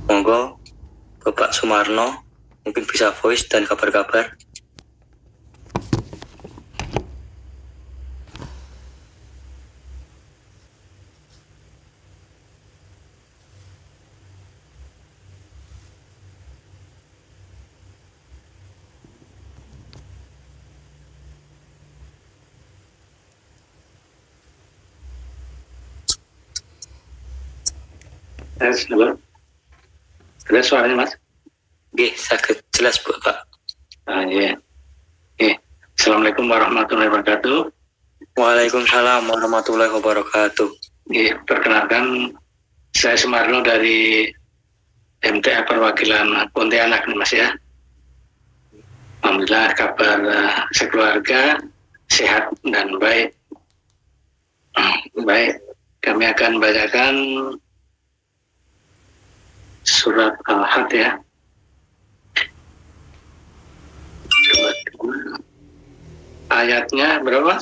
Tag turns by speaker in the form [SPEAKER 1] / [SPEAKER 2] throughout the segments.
[SPEAKER 1] Monggo Bapak Sumarno mungkin bisa voice dan kabar-kabar.
[SPEAKER 2] Halo. Jelas suaranya, Mas?
[SPEAKER 1] Oke, sakit jelas Bapak.
[SPEAKER 2] Iya. Oke. Assalamualaikum warahmatullahi wabarakatuh.
[SPEAKER 1] Waalaikumsalam warahmatullahi wabarakatuh.
[SPEAKER 2] Oke, perkenalkan saya Sumarno dari MTA Perwakilan Pontianak nih, Mas ya. Alhamdulillah kabar sekeluarga sehat dan baik. Baik, kami akan bacakan surat Al-Had ya. Ayatnya berapa?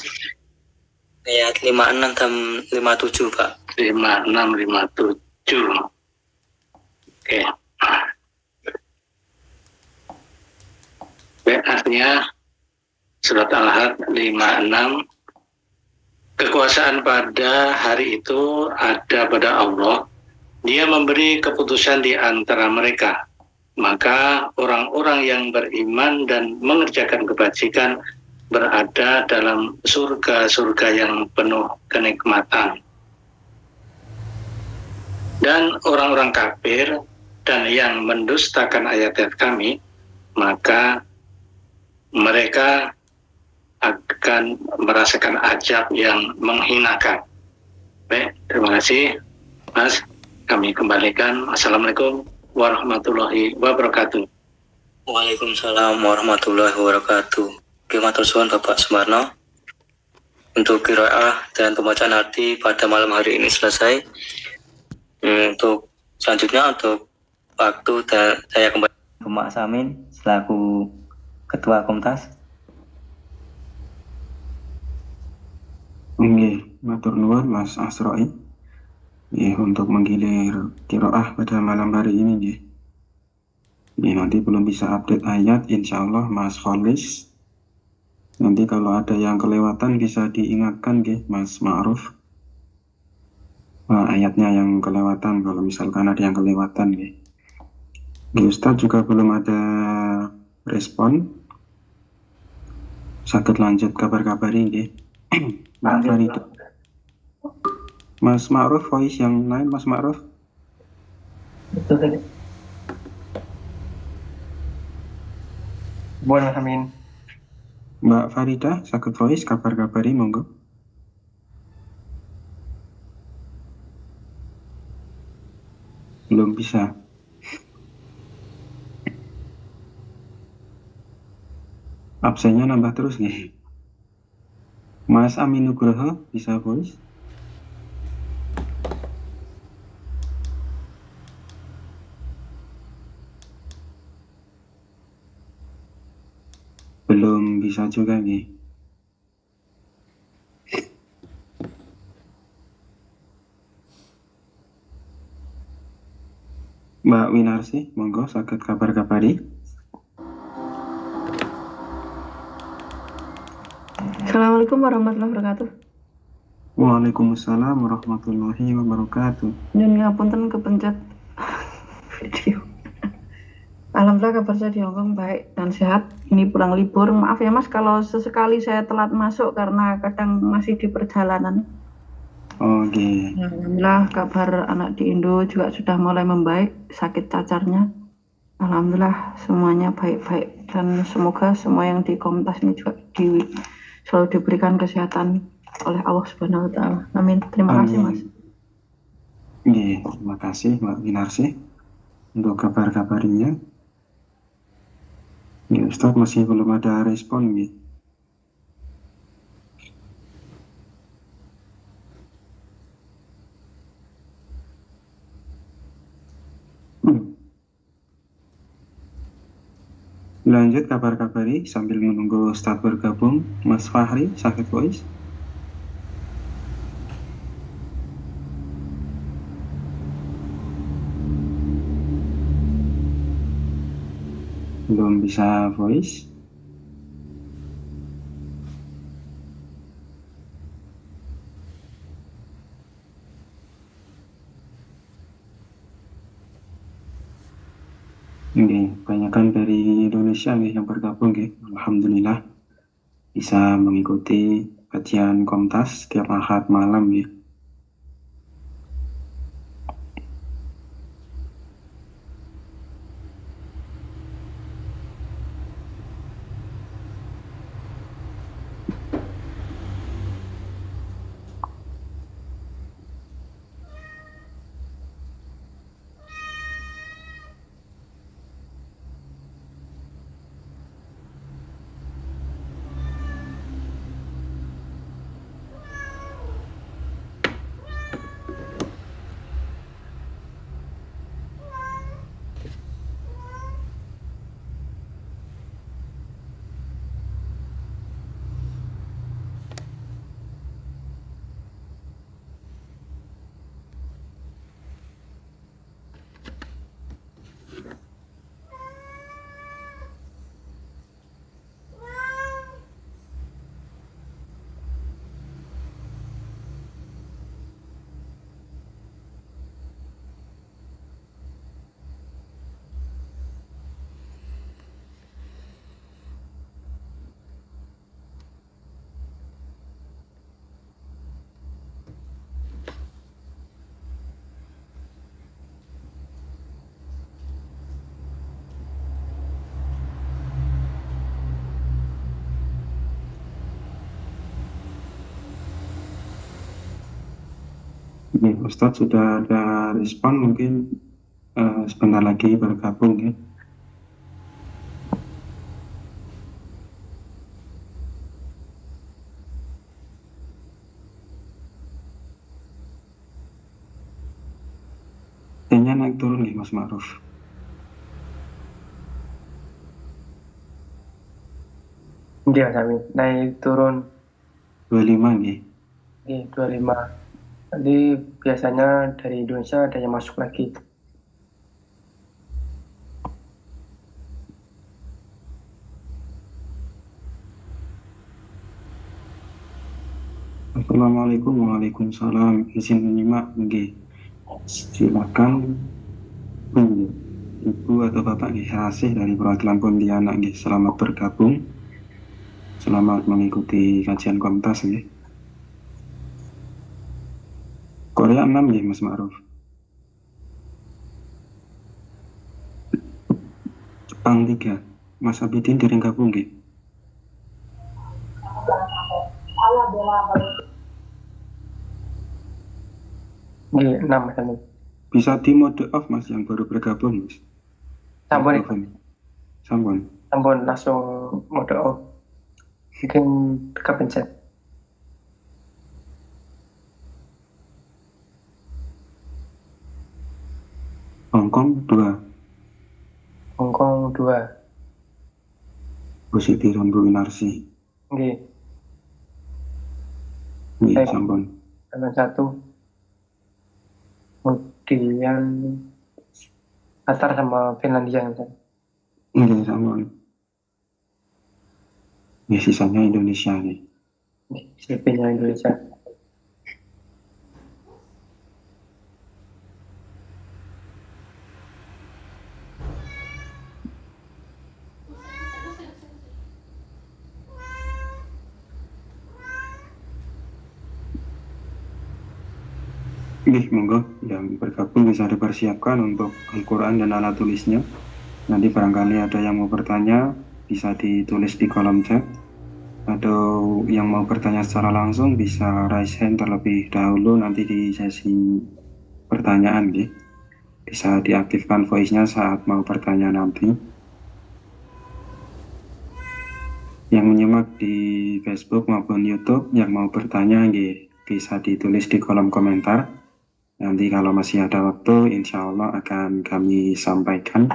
[SPEAKER 1] Ayat 56 dan 57, Pak.
[SPEAKER 2] 56, 57. Oke. Artinya surat Al-Had 56. Kekuasaan pada hari itu ada pada Allah. Dia memberi keputusan di antara mereka. Maka orang-orang yang beriman dan mengerjakan kebajikan berada dalam surga-surga yang penuh kenikmatan. Dan orang-orang kafir dan yang mendustakan ayat-ayat kami, maka mereka akan merasakan azab yang menghinakan. Baik, terima kasih, Mas. Kami kembalikan. Assalamualaikum warahmatullahi wabarakatuh.
[SPEAKER 1] Waalaikumsalam warahmatullahi wabarakatuh. Matur suwun Bapak Sumarno. Untuk qiraah dan pembacaan arti pada malam hari ini selesai. Untuk selanjutnya untuk waktu dan saya kembali ke Mas Amin selaku Ketua Komtas.
[SPEAKER 3] Matur nuwun Mas Asroi. Untuk menggilir qiraah pada malam hari ini nggih. Nanti belum bisa update ayat, insya Allah Mas Kholis. Nanti kalau ada yang kelewatan bisa diingatkan nggih Mas Ma'ruf. Ayatnya yang kelewatan, kalau misalkan ada yang kelewatan nggih. Ustadz juga belum ada respon. Sakit lanjut kabar-kabari nggih. Mbak Farida. Mas Ma'ruf, voice yang lain Mas Ma'ruf.
[SPEAKER 4] Betul tadi. Boleh Amin.
[SPEAKER 3] Mbak Farida, sakit voice kabar-kabari monggo. Belum bisa. Absennya nambah terus nih. Mas Amin Nugroho bisa voice? Belum bisa juga nih. Mbak Winarsi, monggo sakit kabar-kabari.
[SPEAKER 5] Assalamualaikum warahmatullahi wabarakatuh.
[SPEAKER 3] Waalaikumsalam warahmatullahi wabarakatuh.
[SPEAKER 5] Nyun ngapunten kepencet video. Alhamdulillah kabar saya di Hongkong baik dan sehat. Ini pulang libur. Maaf ya Mas kalau sesekali saya telat masuk karena kadang masih di perjalanan.
[SPEAKER 3] Oke.
[SPEAKER 5] Alhamdulillah kabar anak di Indo juga sudah mulai membaik sakit cacarnya. Alhamdulillah semuanya baik-baik dan semoga semua yang di komunitas ini juga selalu diberikan kesehatan oleh Allah Subhanahu wa taala. Amin. Terima kasih Mas.
[SPEAKER 3] Terima kasih Mbak Winarsi untuk kabar-kabarnya. Ustadz masih belum ada respon nih. Lanjut kabar-kabari sambil menunggu Ustadz bergabung. Mas Fahri, sakit voice? belum bisa voice. Oke, kebanyakan dari Indonesia nih yang bergabung ya. Alhamdulillah bisa mengikuti kajian Komtas setiap Ahad malam ya. Ini Ustadz sudah ada respon, mungkin sebentar lagi bergabung ya. Kayaknya naik turun nih Mas Ma'ruf.
[SPEAKER 4] Iya, kami naik turun
[SPEAKER 3] 25 nih.
[SPEAKER 4] di 25. Nanti biasanya dari Indonesia ada yang masuk lagi.
[SPEAKER 3] Assalamualaikum, waalaikumsalam. Izin menyimak, nggih. Silakan Ibu atau Bapak nggih, Asih dari perwakilan Pontianak nggih. Selamat bergabung. Selamat mengikuti kajian Komtas nggih. Korea 6 nggih Mas Ma'ruf. Jepang 3. Mas Abidin dereng gabung nggih.
[SPEAKER 4] Iya, 6 kami.
[SPEAKER 3] Bisa di mode off Mas yang baru bergabung Mas.
[SPEAKER 4] Sampun,
[SPEAKER 3] Sampun.
[SPEAKER 4] sampun langsung mode off. Mungkin kepencet.
[SPEAKER 3] Hongkong 2.
[SPEAKER 4] Hongkong 2.
[SPEAKER 3] Bu Siti Rambu Winarsi.
[SPEAKER 4] Nggih,
[SPEAKER 3] Nggih, sampun.
[SPEAKER 4] Thailand 1. Kemudian Qatar sama Finlandia.
[SPEAKER 3] Nggih, sampun. Ya, sisanya Indonesia nih.
[SPEAKER 4] CP-nya Indonesia.
[SPEAKER 3] Monggo yang bergabung bisa dipersiapkan untuk Al-Quran dan alat tulisnya. Nanti barangkali ada yang mau bertanya, bisa ditulis di kolom chat. Atau yang mau bertanya secara langsung bisa raise hand terlebih dahulu nanti di sesi pertanyaan gitu. Bisa diaktifkan voice-nya saat mau bertanya nanti. Yang menyimak di Facebook maupun YouTube yang mau bertanya bisa ditulis di kolom komentar. Nanti kalau masih ada waktu, insya Allah akan kami sampaikan.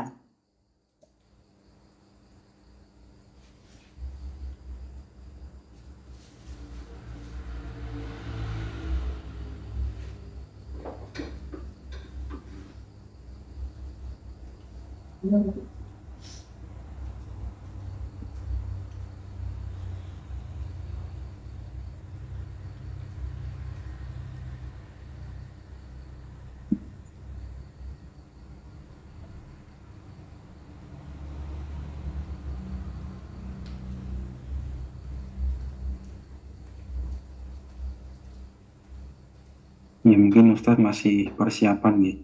[SPEAKER 3] Ya mungkin Ustadz masih persiapan nih.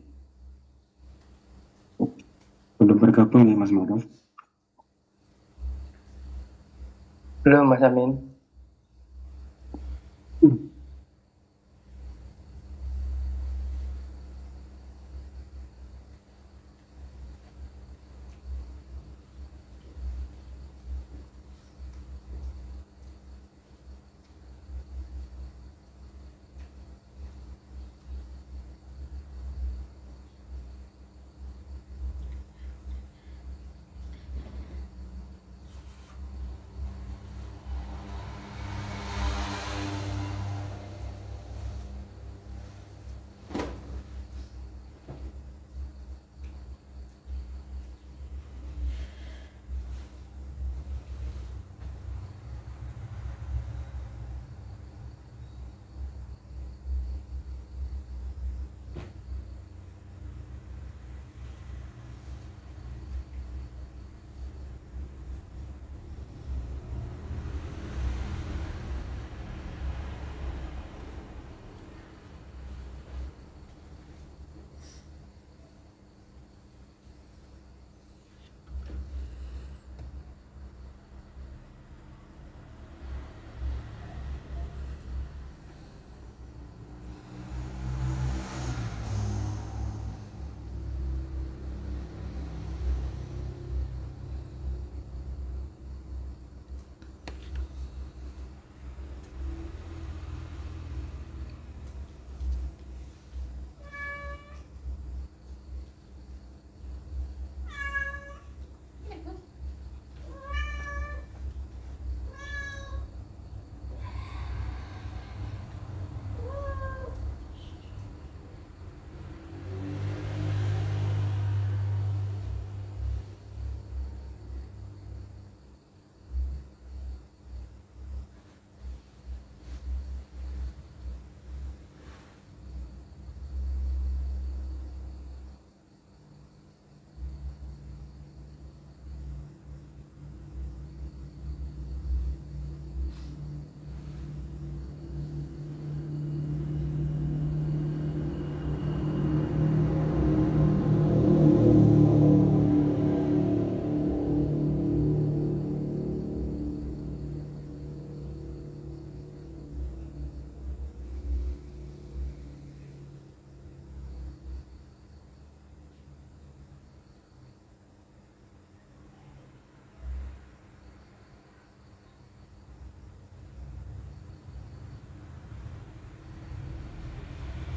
[SPEAKER 3] Belum bergabung ya Mas Maruf?
[SPEAKER 4] Belum, Mas Amin.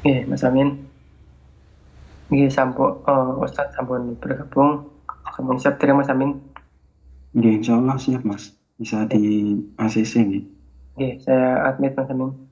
[SPEAKER 4] Oke, Mas Amin. Oke, Ustadz sampun bergabung. Sampun siap terima Mas Amin.
[SPEAKER 3] Ya insya Allah siap Mas. Bisa di ACC nih.
[SPEAKER 4] Oke, saya admit Mas Amin.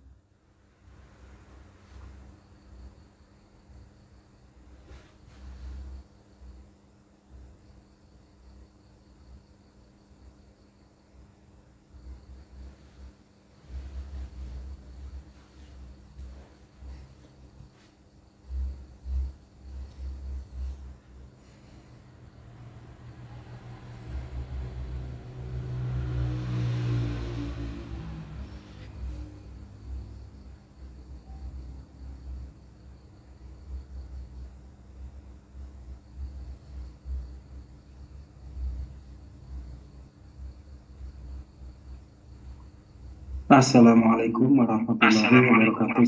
[SPEAKER 3] Assalamualaikum warahmatullahi wabarakatuh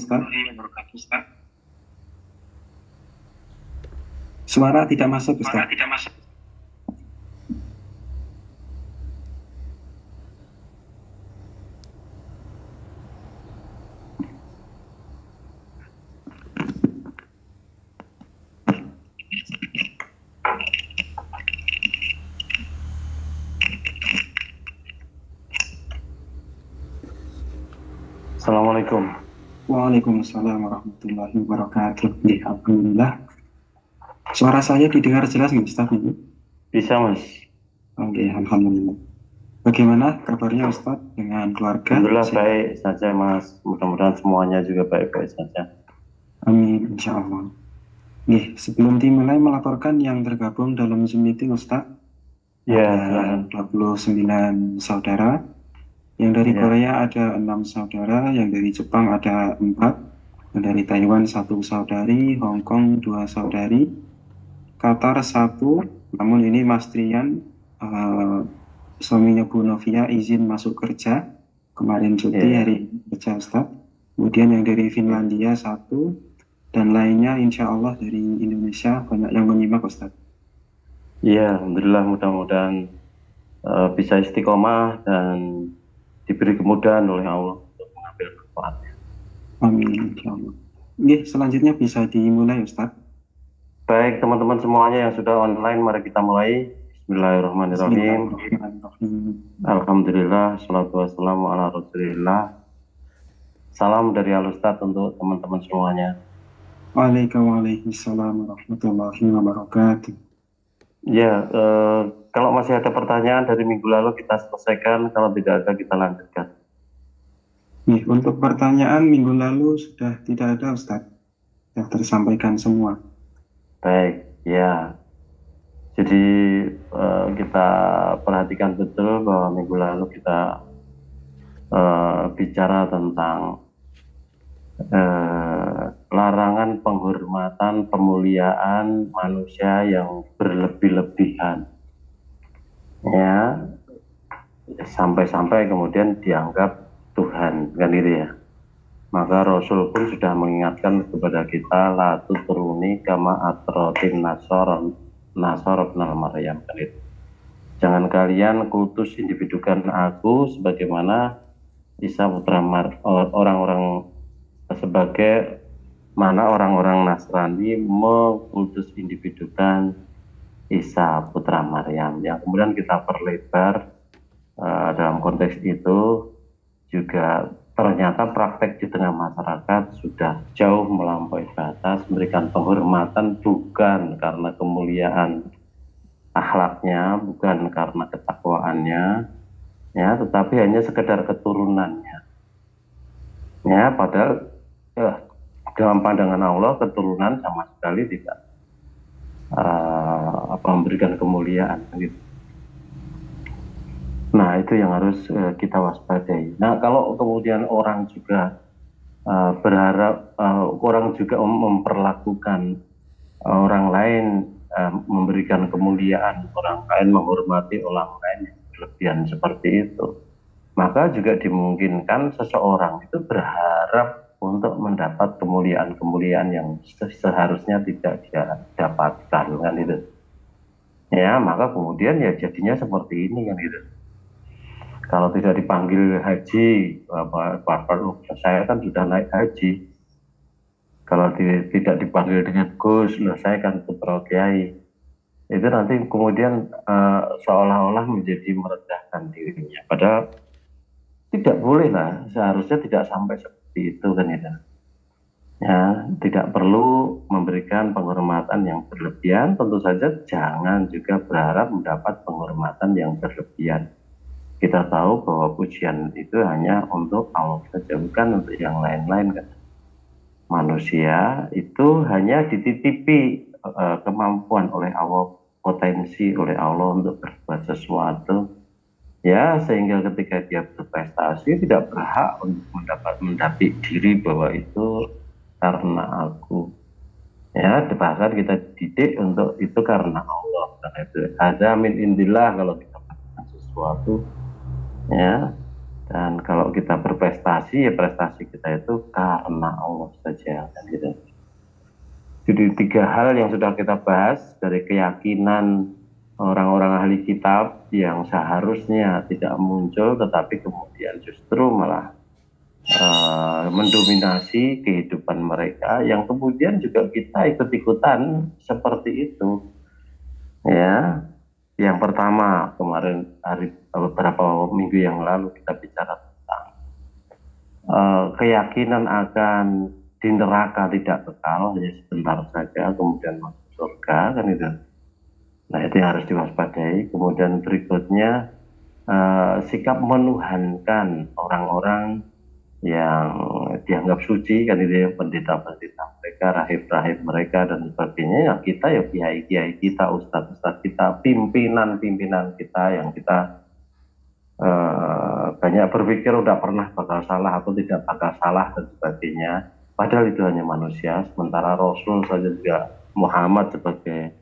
[SPEAKER 3] Ustaz. Suara tidak masuk Ustaz.
[SPEAKER 6] Assalamualaikum.
[SPEAKER 3] Waalaikumsalam warahmatullahi wabarakatuh. Ya, alhamdulillah. Suara saya didengar jelas nggak Ustaz ini?
[SPEAKER 6] Bisa Mas.
[SPEAKER 3] Oke, alhamdulillah. Bagaimana kabarnya Ustaz dengan keluarga?
[SPEAKER 6] Alhamdulillah baik saja Mas. Mudah-mudahan semuanya juga baik-baik saja.
[SPEAKER 3] Amin, insya Allah. Nih, sebelum dimulai melaporkan yang tergabung dalam Zoom meeting Ustaz.
[SPEAKER 6] Ya,
[SPEAKER 3] Ada 29 saudara. Yang dari
[SPEAKER 6] Ya.
[SPEAKER 3] Korea ada 6 saudara, yang dari Jepang ada 4, Dari Taiwan 1 saudari, Hong Kong 2 saudari, Qatar 1, namun ini Mas Trian, suaminya Bu Novia izin masuk kerja, kemarin cuti, hari ini kerja Ustaz. Kemudian yang dari Finlandia 1, dan lainnya insya Allah dari Indonesia banyak yang menyimak Ustaz.
[SPEAKER 6] Iya, alhamdulillah, mudah-mudahan bisa istiqomah dan diberi kemudahan oleh Allah untuk mengambil manfaatnya.
[SPEAKER 3] Amin, insya Allah. Oke, selanjutnya bisa dimulai Ustaz.
[SPEAKER 6] Baik, teman-teman semuanya yang sudah online, mari kita mulai. Bismillahirrahmanirrahim. Alhamdulillah, salatu wassalamu ala rasulillah. Salam dari Al-Ustadz untuk teman-teman semuanya.
[SPEAKER 3] Waalaikumsalam warahmatullahi wabarakatuh.
[SPEAKER 6] Ya, kalau masih ada pertanyaan dari minggu lalu kita selesaikan, kalau tidak ada kita lanjutkan.
[SPEAKER 3] Nih, untuk pertanyaan minggu lalu sudah tidak ada Ustadz, sudah tersampaikan semua.
[SPEAKER 6] Baik, ya. Jadi kita perhatikan betul bahwa minggu lalu kita bicara tentang larangan penghormatan, pemuliaan manusia yang berlebih-lebihan, ya, sampai-sampai kemudian dianggap Tuhan, kan gitu ya. Maka Rasul pun sudah mengingatkan kepada kita, la tutruni kama atrotin nasor ibnal Maryam, kan itu. Jangan kalian kultus individukan aku sebagaimana Isa putra orang-orang sebagai mana orang-orang Nasrani mengkultus individukan Isa putra Maryam, yang kemudian kita perlebar dalam konteks itu juga ternyata praktek di tengah masyarakat sudah jauh melampaui batas, memberikan penghormatan bukan karena kemuliaan akhlaknya, bukan karena ketakwaannya, ya, tetapi hanya sekedar keturunannya. Ya, padahal dalam pandangan Allah keturunan sama sekali tidak memberikan kemuliaan, gitu. Nah, itu yang harus kita waspadai. Nah, kalau kemudian orang juga berharap, orang juga memperlakukan orang lain, memberikan kemuliaan orang lain, menghormati orang lain yang berlebihan seperti itu, maka juga dimungkinkan seseorang itu berharap untuk mendapat kemuliaan-kemuliaan yang seharusnya tidak dia dapatkan, kan itu. Ya, maka kemudian ya jadinya seperti ini, kan gitu. Kalau tidak dipanggil haji, saya kan sudah naik haji. Kalau tidak dipanggil dengan Gus, saya kan putra kiai. Itu nanti kemudian seolah-olah menjadi merendahkan dirinya. Padahal tidak boleh lah, seharusnya tidak sampai seperti itu, kan ya. Ya, tidak perlu memberikan penghormatan yang berlebihan. Tentu saja jangan juga berharap mendapat penghormatan yang berlebihan. Kita tahu bahwa pujian itu hanya untuk Allah saja, bukan untuk yang lain-lain, kan. Manusia itu hanya dititipi kemampuan oleh Allah, potensi oleh Allah untuk berbuat sesuatu, ya, sehingga ketika dia berprestasi tidak berhak untuk mendapik diri bahwa itu karena aku, ya, bahkan kita didik untuk itu karena Allah, karena itu ada min indillah kalau kita melakukan sesuatu, ya. Dan kalau kita berprestasi, ya prestasi kita itu karena Allah saja, kan gitu. Jadi 3 hal yang sudah kita bahas dari keyakinan orang-orang ahli kitab yang seharusnya tidak muncul, tetapi kemudian justru malah mendominasi kehidupan mereka, yang kemudian juga kita ikut-ikutan seperti itu, ya. Yang pertama, kemarin beberapa minggu yang lalu kita bicara tentang keyakinan akan di neraka tidak kekal, hanya sebentar saja kemudian masuk surga, kan itu. Nah, itu yang harus diwaspadai. Kemudian berikutnya sikap menuhankan orang-orang yang dianggap suci, kan itu ya, pendeta-pendeta mereka, rahib-rahib mereka dan sebagainya. Ya, kita ya kiai-kiai kita, ustadz-ustadz kita, pimpinan-pimpinan kita yang kita banyak berpikir udah pernah bakal salah atau tidak bakal salah dan sebagainya. Padahal itu hanya manusia, sementara Rasul saja juga, Muhammad sebagai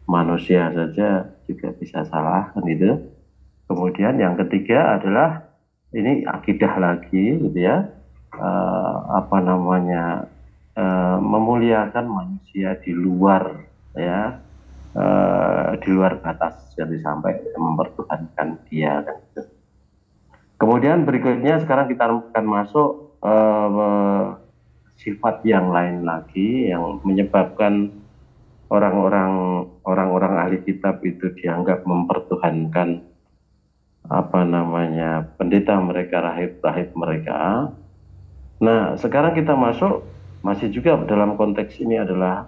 [SPEAKER 6] manusia saja juga bisa salah, kan gitu. Kemudian yang ketiga adalah ini akidah lagi, gitu ya, memuliakan manusia di luar, ya, di luar batas, jadi sampai mempertuhankan dia, kan gitu. Kemudian berikutnya sekarang kita akan masuk sifat yang lain lagi yang menyebabkan orang-orang ahli kitab itu dianggap mempertuhankan pendeta mereka, rahib-rahib mereka. Nah, sekarang kita masuk masih juga dalam konteks ini adalah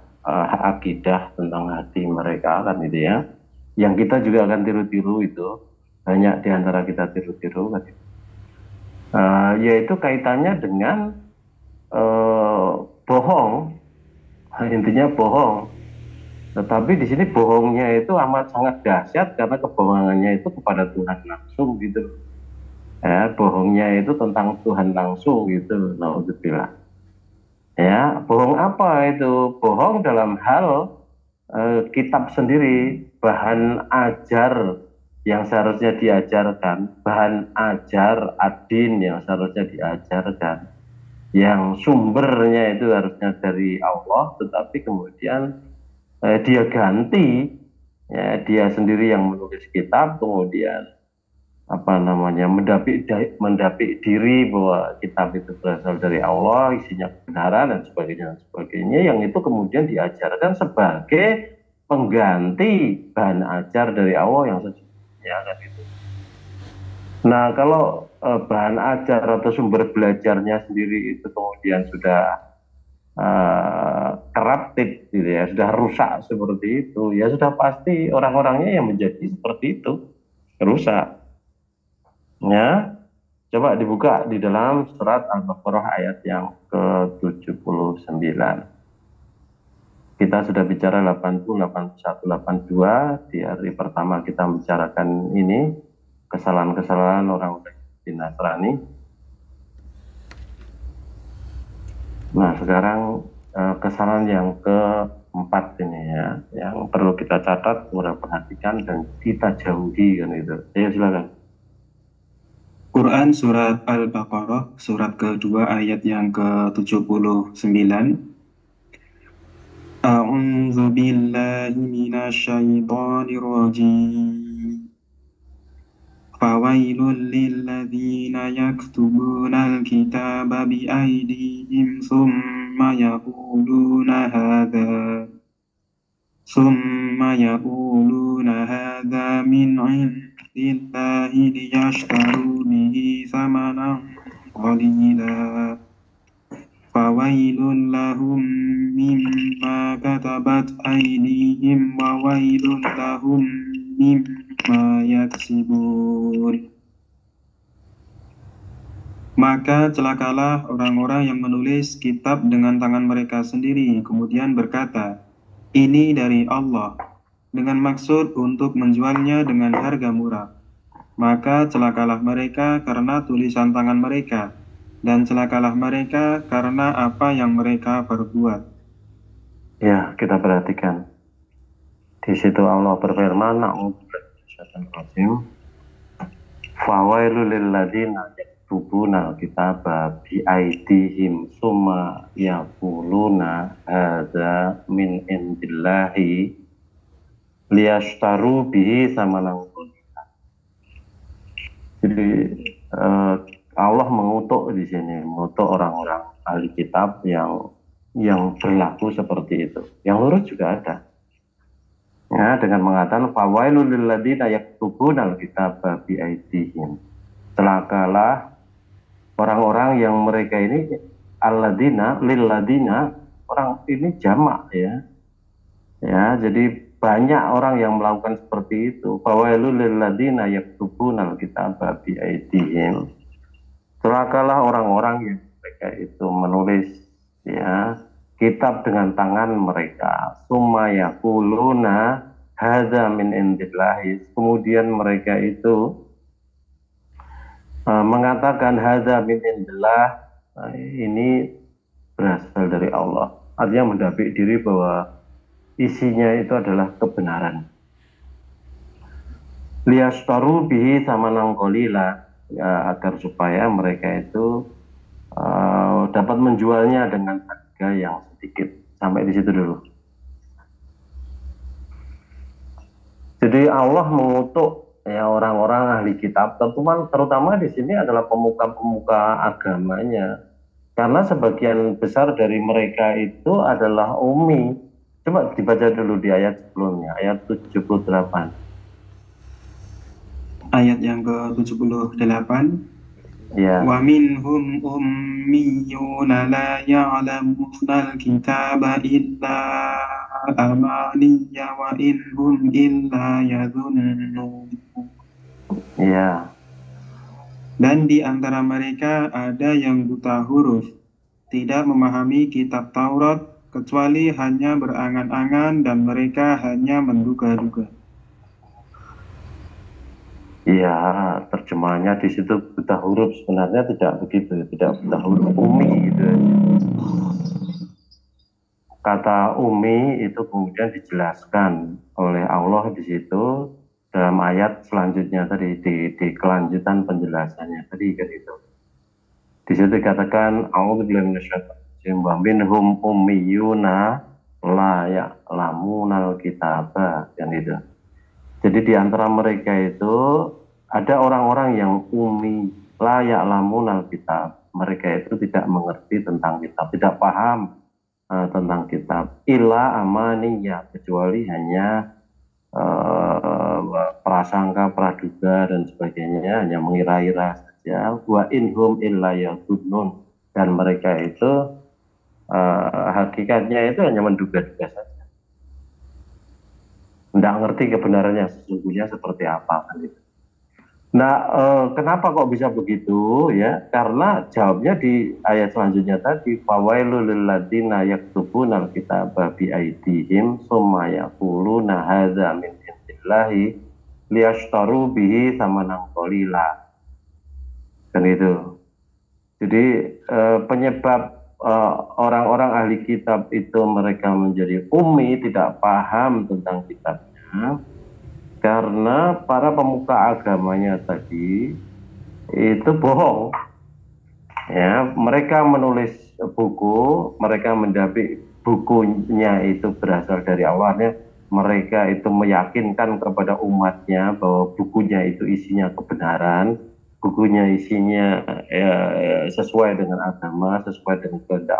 [SPEAKER 6] akidah tentang hati mereka, kan itu ya. Yang kita juga akan tiru-tiru itu, banyak diantara kita tiru-tiru, kan. Yaitu kaitannya dengan bohong, intinya bohong. Tetapi di sini bohongnya itu amat sangat dahsyat karena kebohongannya itu kepada Tuhan langsung gitu. Ya, bohongnya itu tentang Tuhan langsung gitu. Naudzubillah. Ya, bohong apa itu? Bohong dalam hal kitab sendiri, bahan ajar yang seharusnya diajarkan, bahan ajar ad-din yang seharusnya diajarkan, yang sumbernya itu harusnya dari Allah, tetapi kemudian dia ganti, ya, dia sendiri yang menulis kitab, kemudian mendapik diri bahwa kitab itu berasal dari Allah, isinya kebenaran dan sebagainya, yang itu kemudian diajarkan sebagai pengganti bahan ajar dari Allah yang sesungguhnya, kan itu. Nah, kalau bahan ajar atau sumber belajarnya sendiri itu kemudian sudah corrupted, gitu ya, sudah rusak seperti itu, ya sudah pasti orang-orangnya yang menjadi seperti itu, rusak. Ya, coba dibuka di dalam surat Al-Baqarah ayat yang ke-79. Kita sudah bicara 80, 81, 82. Di hari pertama kita membicarakan ini, kesalahan-kesalahan orang-orang di Nasrani. Nah, sekarang kesalahan yang keempat ini ya, yang perlu kita catat, kita perhatikan dan kita jauhi, kan itu. Ayo silakan.
[SPEAKER 3] Quran surat Al-Baqarah surat kedua ayat yang ke-79. A'udzu billahi minasyaitonir rajim. Fawailul lilladzina yaktubunal kitaba biaydihim thumma yaquluna hadza min 'indillahi liyashtaru bihi thamanan qalila. Fawailul lahum mimma katabat aydihim wa wailul lahum mimma yaksibun. Maka celakalah orang-orang yang menulis kitab dengan tangan mereka sendiri, kemudian berkata, ini dari Allah, dengan maksud untuk menjualnya dengan harga murah. Maka celakalah mereka karena tulisan tangan mereka, dan celakalah mereka karena apa yang mereka perbuat.
[SPEAKER 6] Ya, kita perhatikan. Di situ Allah berfirman, Fawailul lilladzina yaktubuna kitaba biaydihim summa yaquluna hadza min indillahi liyashtaru bihi samanan qalila. Jadi Allah mengutuk di sini, mengutuk orang-orang ahli kitab yang berlaku seperti itu. Yang lurus juga ada. Ya, dengan mengatakan fawailul lilladzina yaktubunal kitaba biaydihim. Celakalah orang-orang yang mereka ini alladzina lilladzina, orang ini jamak ya. Ya, jadi banyak orang yang melakukan seperti itu. Fawailul lilladzina yaktubunal kitaba biaydihim. Celakalah orang-orang yang mereka itu menulis ya kitab dengan tangan mereka. Summa yaquluna hadza min indillahi. Kemudian mereka itu mengatakan hadza min indillah, ini berasal dari Allah. Artinya mendapik diri bahwa isinya itu adalah kebenaran. Liyastaru bihi samanan qalila, ya, agar supaya mereka itu dapat menjualnya dengan harga yang sedikit. Sampai di situ dulu. Jadi Allah mengutuk ya orang-orang ahli kitab, terutama di sini adalah pemuka-pemuka agamanya. Karena sebagian besar dari mereka itu adalah ummi. Coba dibaca dulu di ayat sebelumnya, ayat 78.
[SPEAKER 3] Ayat yang ke-78.
[SPEAKER 6] Ya.
[SPEAKER 3] Wa minhum ummiyuna la ya'lamuna al-kitaba illa amaniya wa inhum illa yadhunnun.
[SPEAKER 6] Ya.
[SPEAKER 3] Dan di antara mereka ada yang buta huruf, tidak memahami kitab Taurat kecuali hanya berangan-angan dan mereka hanya menduga-duga.
[SPEAKER 6] Iya, terjemahannya di situ buta huruf, sebenarnya tidak begitu, tidak buta huruf, umi gitu. Kata umi itu kemudian dijelaskan oleh Allah di situ dalam ayat selanjutnya tadi, di kelanjutan penjelasannya tadi kan itu. Di situ dikatakan a'udzubillahi minasyaitonir rajim minhum ummiyuna la ya'lamunal kitaba, kan itu. Jadi di antara mereka itu ada orang-orang yang ummi, la ya'lamunal kitab. Mereka itu tidak mengerti tentang kitab, tidak paham tentang kitab. Illa amaniyah, kecuali hanya prasangka, praduga dan sebagainya, hanya mengira-ira saja. Wa inhum illa yadhunnun, dan mereka itu hakikatnya itu hanya menduga-duga saja. Tidak ngerti kebenarannya sesungguhnya seperti apa kan itu. Nah, kenapa kok bisa begitu ya? Karena jawabnya di ayat selanjutnya tadi, fawailul lil ladzina yaktubuna al-kitaba bi aydihim summa yaquluna hadza min indillahi liyashtaru bihi samanan qalila. Kan itu. Jadi penyebab orang-orang ahli kitab itu mereka menjadi ummi, tidak paham tentang kitabnya, karena para pemuka agamanya tadi itu bohong. Ya, mereka menulis buku, mereka mendapati bukunya itu berasal dari Allah. Mereka itu meyakinkan kepada umatnya bahwa bukunya itu isinya kebenaran. Bukunya isinya sesuai dengan agama, sesuai dengan kehendak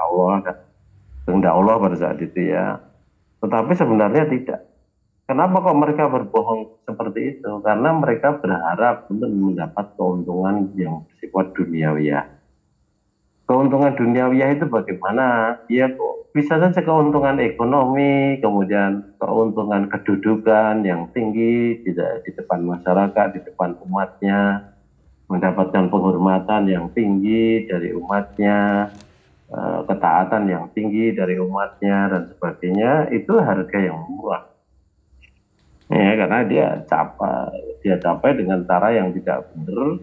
[SPEAKER 6] Allah pada saat itu ya. Tetapi sebenarnya tidak. Kenapa kok mereka berbohong seperti itu? Karena mereka berharap untuk mendapat keuntungan yang bersifat duniawiyah. Keuntungan duniawiyah itu bagaimana? Ya kok bisa saja keuntungan ekonomi, kemudian keuntungan kedudukan yang tinggi di depan masyarakat, di depan umatnya, mendapatkan penghormatan yang tinggi dari umatnya, ketaatan yang tinggi dari umatnya dan sebagainya, itu harga yang murah. Ya, karena dia capai dengan cara yang tidak benar,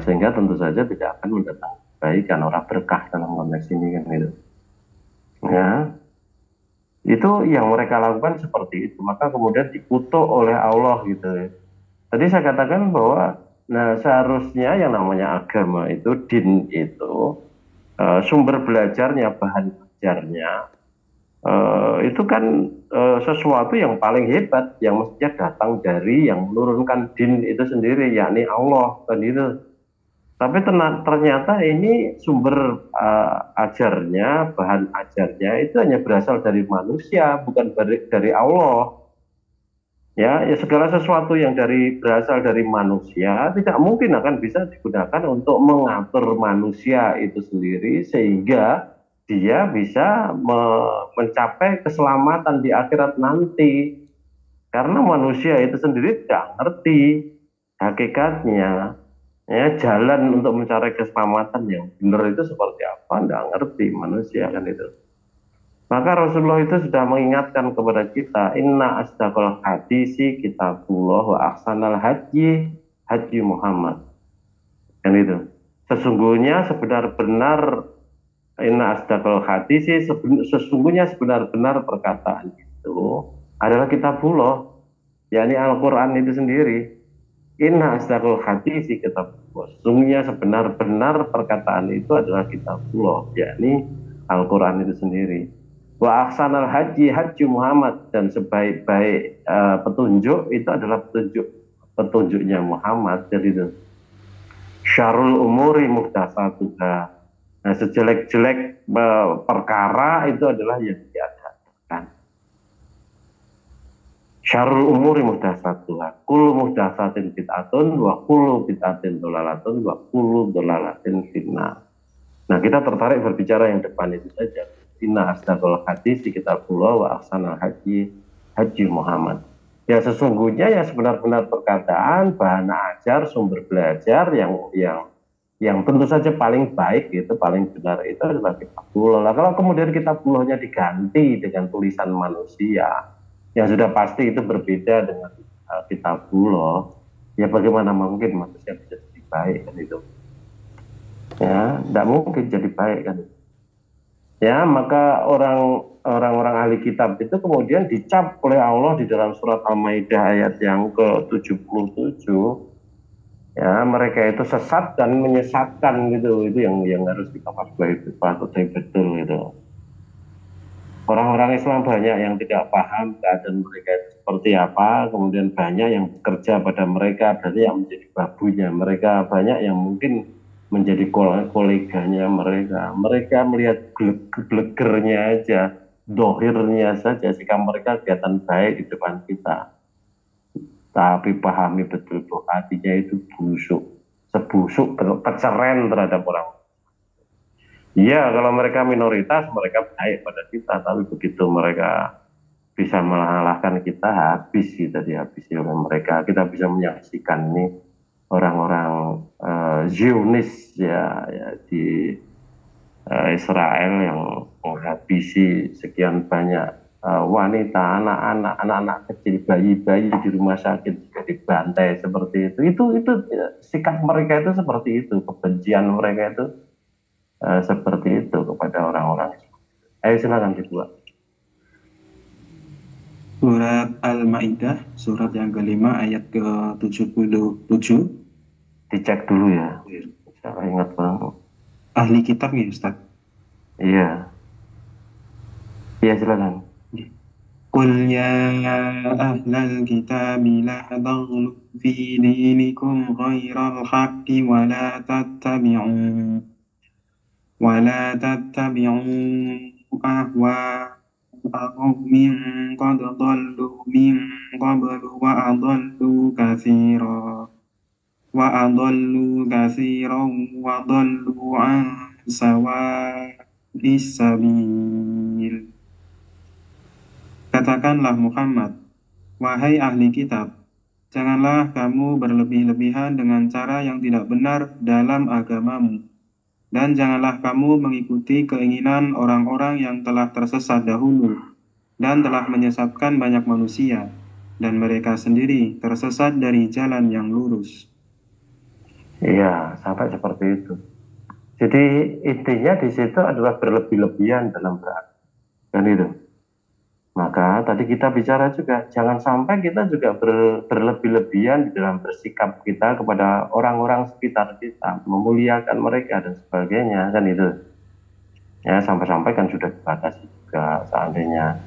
[SPEAKER 6] sehingga tentu saja tidak akan mendatangkan kebaikan, orang berkah dalam konteks ini kan itu. Ya, itu yang mereka lakukan seperti itu, maka kemudian dikutuk oleh Allah gitu. Tadi saya katakan bahwa seharusnya yang namanya agama itu, din itu, sumber belajarnya, bahan belajarnya, itu kan sesuatu yang paling hebat, yang mestinya datang dari yang menurunkan din itu sendiri, yakni Allah kan itu. Tapi ternyata ini sumber ajarnya, bahan ajarnya itu hanya berasal dari manusia, bukan dari Allah. Ya, segala sesuatu yang berasal dari manusia tidak mungkin akan bisa digunakan untuk mengatur manusia itu sendiri sehingga dia bisa mencapai keselamatan di akhirat nanti. Karena manusia itu sendiri tidak ngerti hakikatnya. Ya, jalan untuk mencari keselamatan yang benar itu seperti apa, tidak ngerti manusia kan itu. Maka Rasulullah itu sudah mengingatkan kepada kita, inna asdaqal hadisi kitabullah wa ahsanal hadyi Muhammad. Kan itu. Sesungguhnya sebenar-benar inna asdaqal hadisi, sesungguhnya sebenar-benar perkataan itu adalah kitabullah, yakni Al-Quran itu sendiri. Inna asdaqal hadisi kitabullah, sesungguhnya sebenar-benar perkataan itu adalah kitabullah, yakni Al-Quran itu sendiri. Wa ahsanal haji haji Muhammad, dan sebaik-baik petunjuk itu adalah petunjuknya Muhammad. Jadi itu syarul umuri muhdatsatuha, nah sejelek-jelek perkara itu adalah yang diadakan. Syarul umuri muhdatsatuha, kullu muhdatsatin bid'atun wa kullu bid'atin dhalalatun wa kullu dhalalatin finnar. Nah, kita tertarik berbicara yang depan itu saja. Inna asdaqal hadis kitabullah wa ahsanal haji haji Muhammad. Ya sesungguhnya ya sebenar-benar perkataan, bahan ajar, sumber belajar yang tentu saja paling baik itu, paling benar itu adalah kitabullah. Nah, kalau kemudian kitabullahnya diganti dengan tulisan manusia, yang sudah pasti itu berbeda dengan kitabullah, ya bagaimana mungkin manusia bisa jadi baik kan itu? Ya, tidak mungkin jadi baik kan itu. Ya, maka orang-orang ahli kitab itu kemudian dicap oleh Allah di dalam surat Al-Maidah ayat yang ke-77. Ya, mereka itu sesat dan menyesatkan gitu. Itu yang harus kita patuhi betul gitu. Orang-orang Islam banyak yang tidak paham keadaan mereka itu seperti apa, kemudian banyak yang bekerja pada mereka, banyak yang menjadi babunya mereka, banyak yang mungkin menjadi koleganya mereka. Mereka melihat gelegernya aja, dohirnya saja, jika mereka kelihatan baik di depan kita. Tapi pahami betul bahwa hatinya itu busuk, sebusuk keceren terhadap orang. Iya, kalau mereka minoritas, mereka baik pada kita, tapi begitu mereka bisa mengalahkan kita, habis kita dihabisi oleh mereka. Kita bisa menyaksikan ini orang-orang Zionis ya di Israel yang menghabisi sekian banyak wanita, anak-anak kecil, bayi-bayi di rumah sakit juga dibantai seperti itu. Itu sikap mereka itu seperti itu, kebencian mereka itu seperti itu kepada orang-orang. Ayo silakan dibuat.
[SPEAKER 3] Surat Al-Maidah, surat yang kelima ayat ke-77.
[SPEAKER 6] Dicek dulu ya. Saya ingat banget.
[SPEAKER 3] Ahli kitab ya Ustaz?
[SPEAKER 6] Iya. Iya silakan.
[SPEAKER 3] Qul ya ahlal kitab la taghlu fi dinikum ghairal haqqi wa la tattabi'u ahwa min qad dhallu min qablu wa adallu katsiran wa dhallu an sawa'is sabil. Katakanlah Muhammad, wahai ahli kitab, janganlah kamu berlebih-lebihan dengan cara yang tidak benar dalam agamamu, dan janganlah kamu mengikuti keinginan orang-orang yang telah tersesat dahulu dan telah menyesatkan banyak manusia, dan mereka sendiri tersesat dari jalan yang lurus.
[SPEAKER 6] Iya, sampai seperti itu. Jadi intinya di situ adalah berlebih-lebihan dalam beragama, dan itu. Maka tadi kita bicara juga, jangan sampai kita juga berlebih-lebihan di dalam bersikap kita kepada orang-orang sekitar kita, memuliakan mereka dan sebagainya, kan itu. Ya, sampai-sampai kan sudah dibatasi juga, seandainya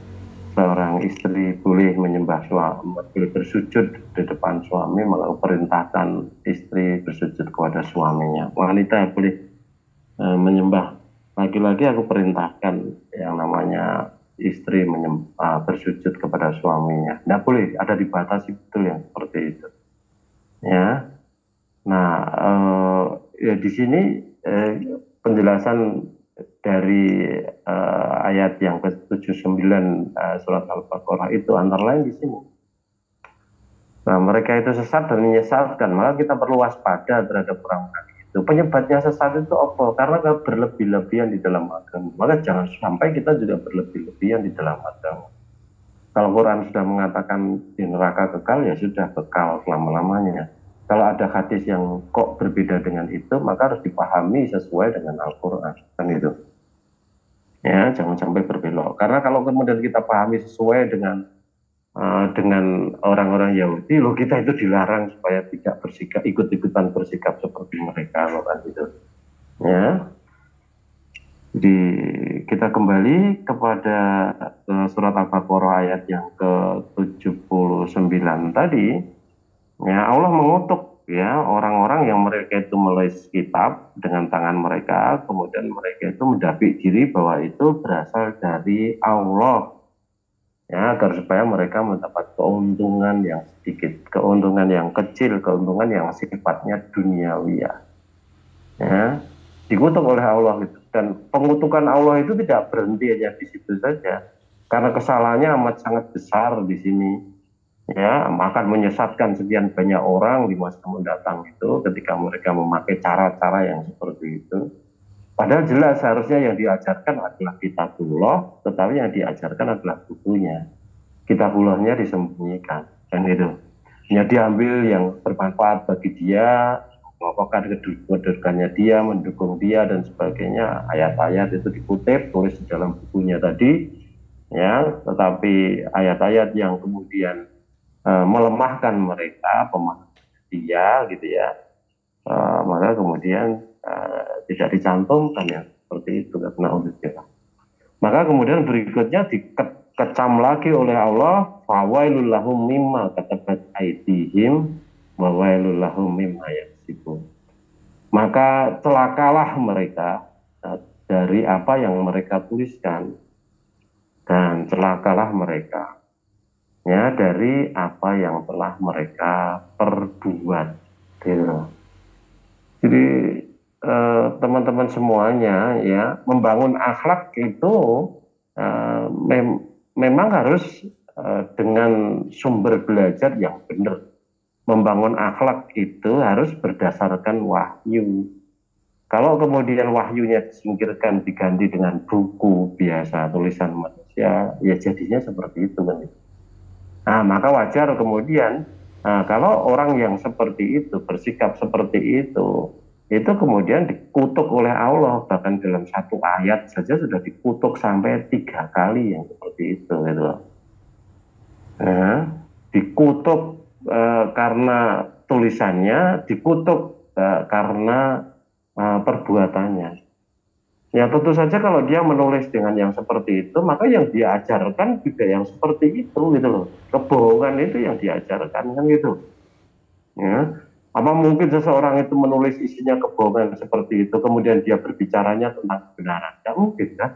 [SPEAKER 6] seorang istri boleh menyembah suami, boleh bersujud di depan suami, maka perintahkan istri bersujud kepada suaminya. Wanita yang boleh menyembah laki-laki, aku perintahkan yang namanya istri bersujud kepada suaminya. Tidak boleh, ada dibatasi betul yang seperti itu. Ya, nah ya di sini penjelasan dari ayat yang ke-79 surat Al-Baqarah itu antara lain di sini. Nah, mereka itu sesat dan menyesatkan, maka kita perlu waspada terhadap orang-orang itu. Penyebabnya sesat itu apa? Karena kalau berlebih-lebihan di dalam agama, maka jangan sampai kita juga berlebih-lebihan di dalam agama. Kalau Quran sudah mengatakan di neraka kekal, ya sudah kekal selama-lamanya. Kalau ada hadis yang kok berbeda dengan itu, maka harus dipahami sesuai dengan Al-Quran, kan itu. Ya, jangan sampai berbelok. Karena kalau kemudian kita pahami sesuai dengan orang-orang Yahudi, loh kita itu dilarang supaya tidak bersikap ikut-ikutan bersikap seperti mereka, loh kan gitu. Ya, jadi kita kembali kepada surat Al-Baqarah ayat yang ke-79 tadi. Ya, Allah mengutuk ya orang-orang yang mereka itu menulis kitab dengan tangan mereka, kemudian mereka itu mendapik diri bahwa itu berasal dari Allah. Ya, agar supaya mereka mendapat keuntungan yang sedikit, keuntungan yang kecil, keuntungan yang sifatnya duniawi ya, dikutuk oleh Allah gitu. Dan pengutukan Allah itu tidak berhenti hanya di situ saja, karena kesalahannya amat sangat besar di sini ya, akan menyesatkan sekian banyak orang di masa mendatang itu ketika mereka memakai cara-cara yang seperti itu. Padahal jelas harusnya yang diajarkan adalah kitabullah, tetapi yang diajarkan adalah bukunya. Kitabullahnya disembunyikan, dan itu hanya diambil yang bermanfaat bagi dia, melakukan kedudukannya dia, mendukung dia dan sebagainya. Ayat-ayat itu dikutip, tulis di dalam bukunya tadi, ya. Tetapi ayat-ayat yang kemudian melemahkan mereka, pemahaman dia, gitu ya, maka kemudian tidak dicantumkan ya seperti itu, karena udah. Maka kemudian berikutnya dikecam lagi oleh Allah, fawailul lahum mimma katabat aydihim wa wailul lahum mimma yaksibun. Maka celakalah mereka dari apa yang mereka tuliskan, dan celakalah mereka ya dari apa yang telah mereka perbuat. Gitu. Jadi teman-teman semuanya ya, membangun akhlak itu memang harus dengan sumber belajar yang benar. Membangun akhlak itu harus berdasarkan wahyu. Kalau kemudian wahyunya disingkirkan, diganti dengan buku biasa, tulisan manusia, ya jadinya seperti itu kan. Nah, maka wajar kemudian kalau orang yang seperti itu, bersikap seperti itu kemudian dikutuk oleh Allah. Bahkan dalam satu ayat saja sudah dikutuk sampai 3 kali yang seperti itu gitu. Nah, dikutuk karena tulisannya, dikutuk karena perbuatannya. Ya tentu saja kalau dia menulis dengan yang seperti itu, maka yang dia ajarkan juga yang seperti itu gitu loh. Kebohongan itu yang diajarkan kan gitu. Ya. Apa mungkin seseorang itu menulis isinya kebohongan seperti itu, kemudian dia berbicaranya tentang kebenaran? Tidak mungkin kan?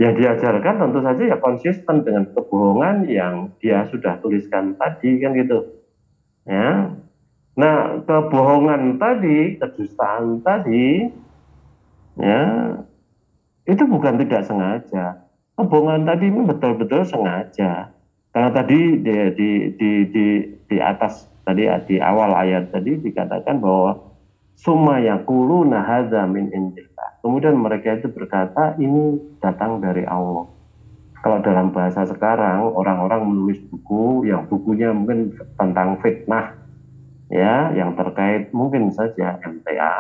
[SPEAKER 6] Yang diajarkan tentu saja ya konsisten dengan kebohongan yang dia sudah tuliskan tadi kan gitu. Ya. Nah, kebohongan tadi, kedustaan tadi, ya itu bukan tidak sengaja. Kebohongan tadi ini betul-betul sengaja. Karena tadi di atas tadi di awal ayat tadi dikatakan bahwa summa yaquluna hadza min indillah. Kemudian mereka itu berkata ini datang dari Allah. Kalau dalam bahasa sekarang orang-orang menulis buku yang bukunya mungkin tentang fitnah, ya, yang terkait mungkin saja MTA,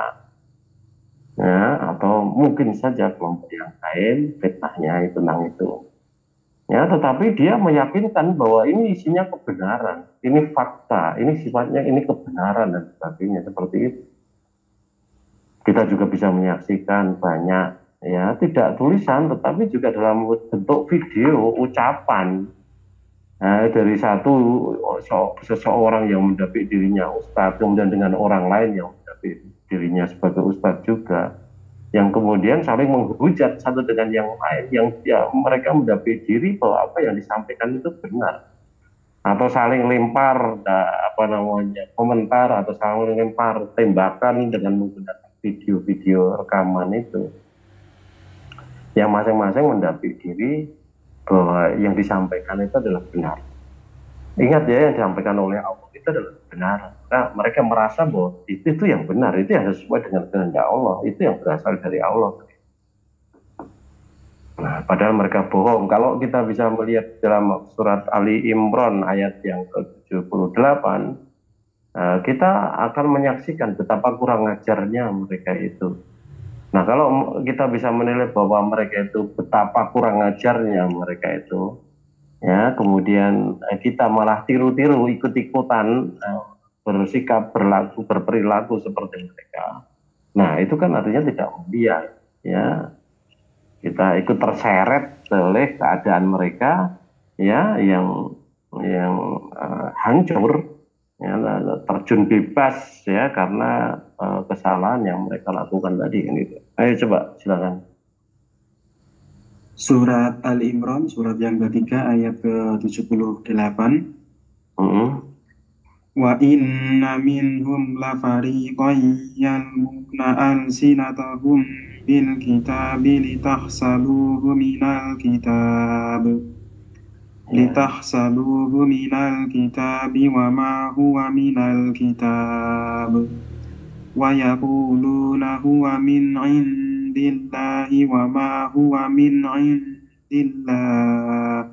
[SPEAKER 6] ya, atau mungkin saja kelompok yang lain fitnahnya tentang itu. Ya, tetapi dia meyakinkan bahwa ini isinya kebenaran, ini fakta, ini sifatnya ini kebenaran dan sebagainya seperti itu. Kita juga bisa menyaksikan banyak ya, tidak tulisan tetapi juga dalam bentuk video ucapan. Nah, dari seseorang yang mendapik dirinya ustadz, kemudian dengan orang lain yang mendapik dirinya sebagai ustadz juga, yang kemudian saling menghujat satu dengan yang lain, yang ya, mereka mendapik diri bahwa apa yang disampaikan itu benar, atau saling lempar komentar atau saling lempar tembakan dengan menggunakan video-video rekaman itu, yang masing-masing mendapik diri bahwa yang disampaikan itu adalah benar. Ingat ya, yang disampaikan oleh Allah itu adalah benar. Nah, mereka merasa bahwa itu yang benar, itu yang sesuai dengan kehendak Allah, itu yang berasal dari Allah. Nah, padahal mereka bohong. Kalau kita bisa melihat dalam surat Ali Imran ayat yang ke-78, kita akan menyaksikan betapa kurang ajarnya mereka itu. Nah, kalau kita bisa menilai bahwa mereka itu betapa kurang ajarnya mereka itu, ya, kemudian kita malah tiru-tiru, ikut-ikutan bersikap, berperilaku seperti mereka. Nah, itu kan artinya tidak mulia, ya. Kita ikut terseret oleh keadaan mereka, ya, yang hancur, ya, terjun bebas, ya, karena kesalahan yang mereka lakukan tadi, kan gitu. Ayo coba silakan.
[SPEAKER 3] Surat Ali Imran, surat yang ketiga ayat ke-78. Wa inna minhum lafariqan yalmuna alsinatahum bil kitabi litahsabuhu minal kitab wa ma huwa minal kitab wa yaquluna huwa min indillahi wa ma huwa min indillah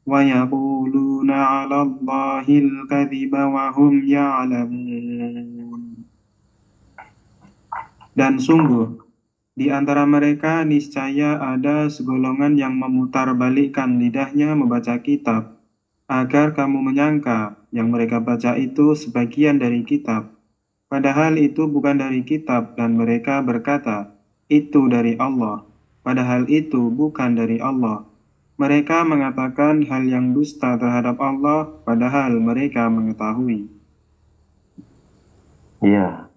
[SPEAKER 3] wa yaquluna 'ala Allahil kadhiba wa hum ya'lamun. Dan sungguh di antara mereka niscaya ada segolongan yang memutarbalikkan lidahnya membaca kitab, agar kamu menyangka yang mereka baca itu sebagian dari kitab, padahal itu bukan dari kitab, dan mereka berkata, itu dari Allah, padahal itu bukan dari Allah. Mereka mengatakan hal yang dusta terhadap Allah, padahal mereka mengetahui.
[SPEAKER 6] Iya.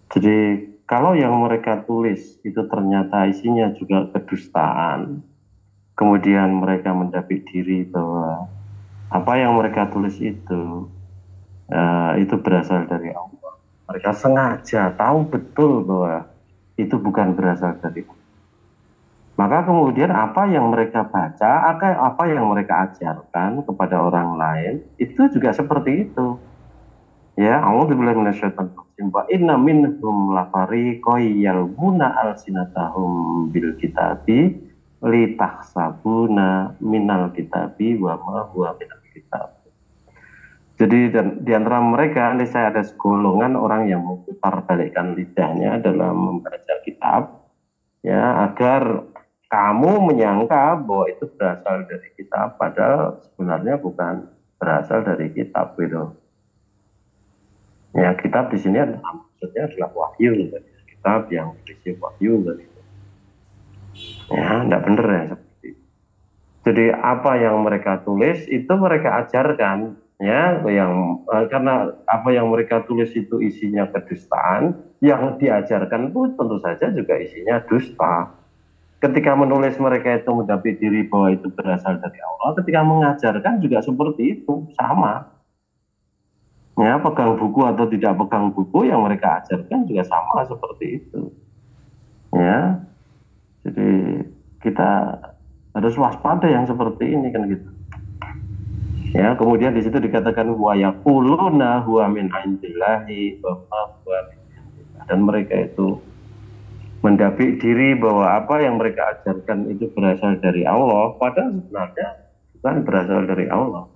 [SPEAKER 6] Jadi kalau yang mereka tulis itu ternyata isinya juga kedustaan, kemudian mereka mendapati diri bahwa apa yang mereka tulis itu berasal dari Allah. Mereka sengaja tahu betul bahwa itu bukan berasal dari Allah. Maka kemudian apa yang mereka baca, apa yang mereka ajarkan kepada orang lain, itu juga seperti itu. Ya, a'udzubillahi minasyaitonir rajim. Wa inna minhum lafariqan yalmuna alsinatahum bil kitabi litahsabuna minal kitabi wa ma huwa minal kitab. Jadi di antara mereka saya ada segolongan orang yang memutarbalikkan lidahnya dalam membaca kitab, ya, agar kamu menyangka bahwa itu berasal dari kitab, padahal sebenarnya bukan berasal dari kitab, gitu. Ya, kitab di sini maksudnya adalah wahyu, gitu. Kitab yang berisi wahyu, gitu. Ya, tidak benar ya seperti itu. Jadi apa yang mereka tulis itu mereka ajarkan, ya, karena apa yang mereka tulis itu isinya kedustaan, yang diajarkan pun tentu saja juga isinya dusta. Ketika menulis mereka itu mendapati diri bahwa itu berasal dari Allah, ketika mengajarkan juga seperti itu, sama. Ya, pegang buku atau tidak pegang buku yang mereka ajarkan juga sama seperti itu. Ya, jadi kita harus waspada yang seperti ini, kan gitu. Ya, kemudian di situ dikatakan wa yaquluna huwa min indillahi wa ma huwa min indillah. Dan mereka itu mendapati diri bahwa apa yang mereka ajarkan itu berasal dari Allah, padahal sebenarnya bukan berasal dari Allah.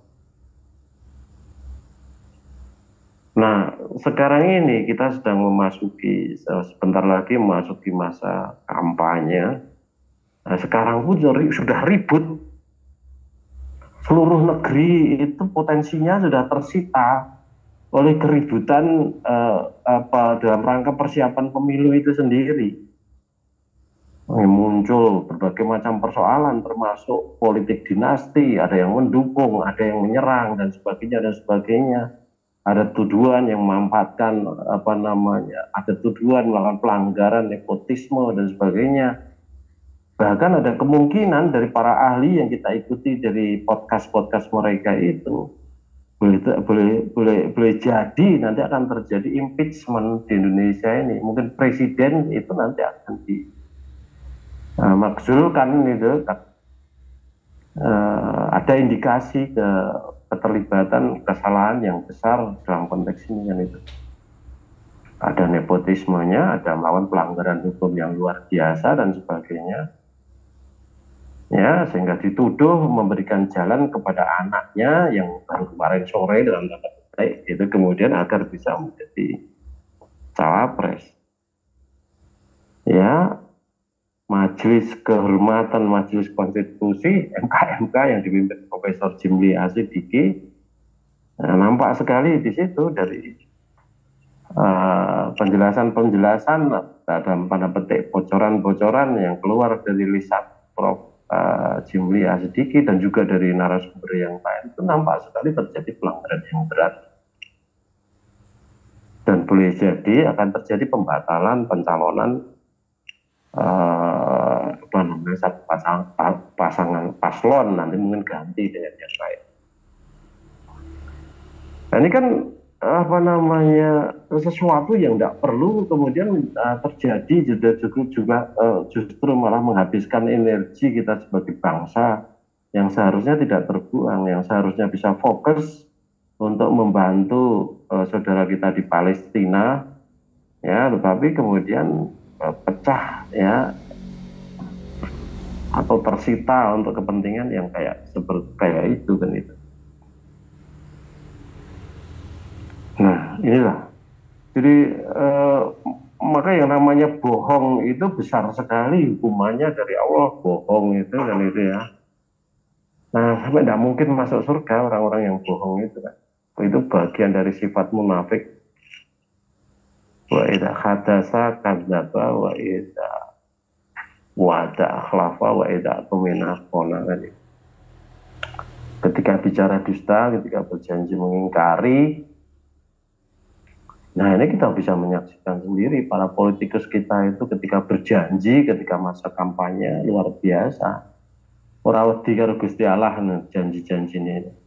[SPEAKER 6] Nah, sekarang ini kita sedang sebentar lagi memasuki masa kampanye. Nah, sekarang pun sudah ribut. Seluruh negeri itu potensinya sudah tersita oleh keributan dalam rangka persiapan pemilu itu sendiri. Muncul berbagai macam persoalan, termasuk politik dinasti, ada yang mendukung, ada yang menyerang, dan sebagainya. Ada tuduhan yang memanfaatkan ada tuduhan melakukan pelanggaran, nepotisme dan sebagainya. Bahkan ada kemungkinan dari para ahli yang kita ikuti dari podcast mereka itu boleh jadi nanti akan terjadi impeachment di Indonesia ini. Mungkin presiden itu nanti akan dimakzulkan gitu. Ada indikasi keterlibatan kesalahan yang besar dalam konteks ini, kan itu. Ada nepotismenya, ada melawan pelanggaran hukum yang luar biasa dan sebagainya. Ya, sehingga dituduh memberikan jalan kepada anaknya yang baru kemarin sore dalam tanda petik itu kemudian agar bisa menjadi cawapres. ya Majelis Kehormatan Majelis Konstitusi MK yang dipimpin Profesor Jimli Asidiki. Nah, nampak sekali di situ dari penjelasan-penjelasan dalam tanda petik bocoran-bocoran yang keluar dari lisan Prof. Jimli Asidiki dan juga dari narasumber yang lain, itu nampak sekali terjadi pelanggaran yang berat. Dan boleh jadi akan terjadi pembatalan pencalonan satu pasangan paslon, nanti mungkin ganti dengan yang lain. Nah, ini kan sesuatu yang tidak perlu kemudian terjadi, justru malah menghabiskan energi kita sebagai bangsa yang seharusnya tidak terbuang, yang seharusnya bisa fokus untuk membantu saudara kita di Palestina, ya, tetapi kemudian pecah, ya, atau tersita untuk kepentingan yang kayak itu kan itu. Nah, inilah. Jadi maka yang namanya bohong itu besar sekali hukumannya dari Allah, bohong itu kan itu ya. Nah, sampai tidak mungkin masuk surga orang-orang yang bohong itu kan. Itu bagian dari sifat munafik. Wa idza hadasa kadzdzaba wa idza wa'ada akhlafa wa idza tumina khana. Ketika bicara dusta, ketika berjanji mengingkari. Nah, ini kita bisa menyaksikan sendiri para politikus kita itu ketika berjanji, ketika masa kampanye luar biasa. Ora wedi karo Gusti Allah janji-janjine.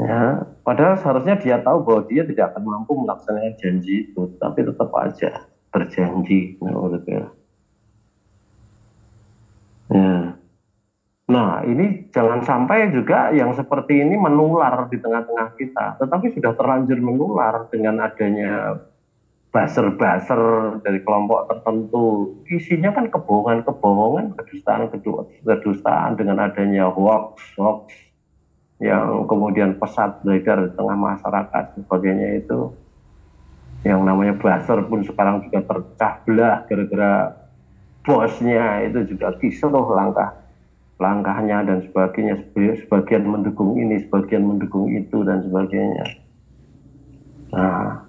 [SPEAKER 6] Ya, padahal seharusnya dia tahu bahwa dia tidak akan mampu melaksanakan janji itu, tapi tetap aja berjanji. Ya. Nah, ini jangan sampai juga yang seperti ini menular di tengah-tengah kita, tetapi sudah terlanjur menular dengan adanya buzzer-buzzer dari kelompok tertentu. Isinya kan kebohongan, kedustaan dengan adanya hoax yang kemudian pesat beredar di tengah masyarakat sebagainya itu. Yang namanya buzzer pun sekarang juga terpecah belah gara-gara bosnya itu juga kisruh langkahnya dan sebagainya, sebagian mendukung ini, sebagian mendukung itu dan sebagainya. Nah,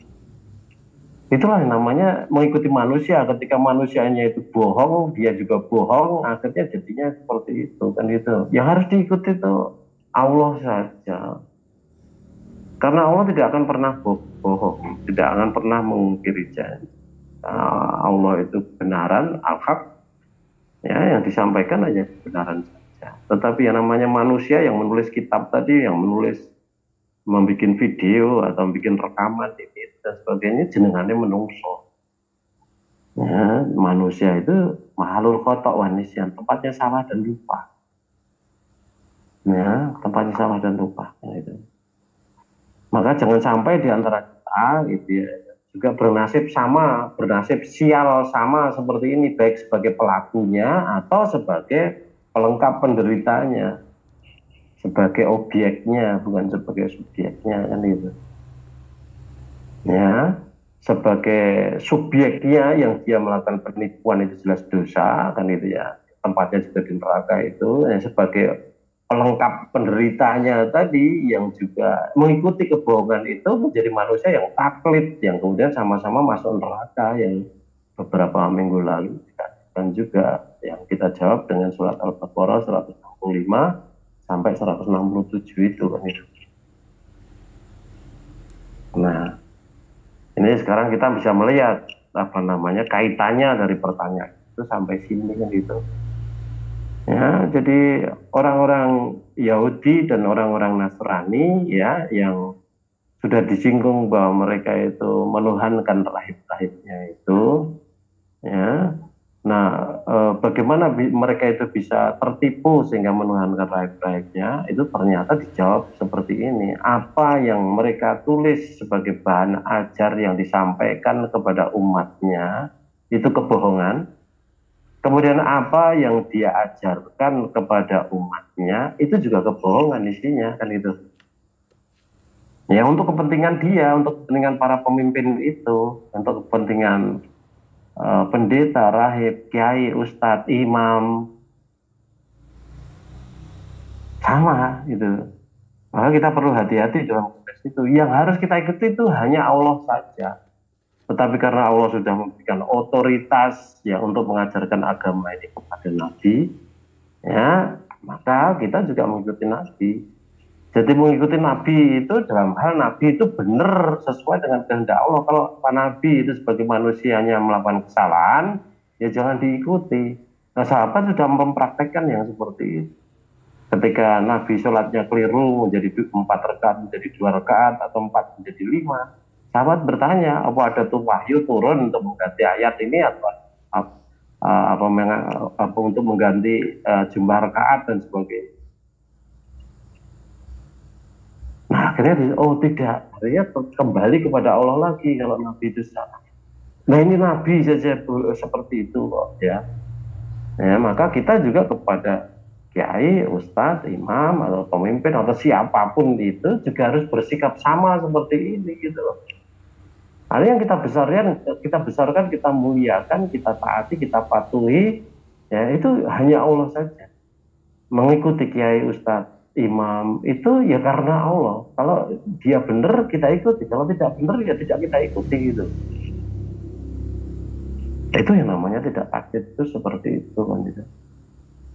[SPEAKER 6] itulah yang namanya mengikuti manusia. Ketika manusianya itu bohong, dia juga bohong, akhirnya jadinya seperti itu kan itu. Yang harus diikuti itu Allah saja. Karena Allah tidak akan pernah bohong, tidak akan pernah mengungkiri janji. Allah itu kebenaran, al-haq, ya, yang disampaikan aja kebenaran saja. Tetapi yang namanya manusia yang menulis kitab tadi, yang membuat video atau membuat rekaman ini dan sebagainya, jenengannya menungso. Ya, manusia itu mahalul khotok wanisyan, tempatnya salah dan lupa. Ya, tempatnya salah dan lupa. Ya, itu. Maka jangan sampai di antara kita gitu ya, juga bernasib sial sama seperti ini, baik sebagai pelakunya atau sebagai pelengkap penderitanya, sebagai objeknya bukan sebagai subjeknya kan itu. Ya, sebagai subjeknya yang dia melakukan penipuan itu jelas dosa kan itu ya, tempatnya juga di neraka itu. Ya, sebagai pelengkap penderitanya tadi yang juga mengikuti kebohongan itu menjadi manusia yang taklid, yang kemudian sama-sama masuk neraka, yang beberapa minggu lalu dan juga yang kita jawab dengan surat Al-Baqarah 165 sampai 167 itu kan itu. Nah, ini sekarang kita bisa melihat kaitannya dari pertanyaan itu sampai sini kan gitu. Ya, jadi orang-orang Yahudi dan orang-orang Nasrani ya yang sudah disinggung bahwa mereka itu menuhankan rahib-rahibnya itu, ya. Nah, bagaimana mereka itu bisa tertipu sehingga menuhankan rahib-rahibnya? Itu ternyata dijawab seperti ini. Apa yang mereka tulis sebagai bahan ajar yang disampaikan kepada umatnya itu kebohongan. Kemudian apa yang dia ajarkan kepada umatnya itu juga kebohongan isinya kan itu. Ya, untuk kepentingan dia, untuk kepentingan para pemimpin itu, untuk kepentingan pendeta, rahib, kiai, ustadz, imam, sama gitu. Maka kita perlu hati-hati dalam konteks itu. Yang harus kita ikuti itu hanya Allah saja. Tetapi karena Allah sudah memberikan otoritas ya untuk mengajarkan agama ini kepada Nabi, ya maka kita juga mengikuti Nabi. Jadi mengikuti Nabi itu dalam hal Nabi itu benar sesuai dengan kehendak Allah. Kalau Pak Nabi itu sebagai manusianya melakukan kesalahan, ya jangan diikuti. Nah, sahabat sudah mempraktekkan yang seperti itu. Ketika Nabi sholatnya keliru menjadi 4 rakaat menjadi 2 rakaat atau 4 menjadi 5, sahabat bertanya, apa ada tuh wahyu turun untuk mengganti ayat ini atau apa untuk mengganti jumlah rakaat dan sebagainya. Nah akhirnya tidak, akhirnya kembali kepada Allah lagi kalau Nabi itu salah. Nah ini Nabi saja seperti itu kok ya. Maka kita juga kepada kiai, ustadz, imam atau pemimpin atau siapapun itu juga harus bersikap sama seperti ini gitu loh. Hal yang kita besarkan, kita muliakan, kita taati, kita patuhi, ya itu hanya Allah saja. Mengikuti kiai, ustadz, imam itu ya karena Allah. Kalau dia benar kita ikuti, kalau tidak benar ya tidak kita ikuti gitu. Itu yang namanya tidak takdir itu seperti itu kan gitu.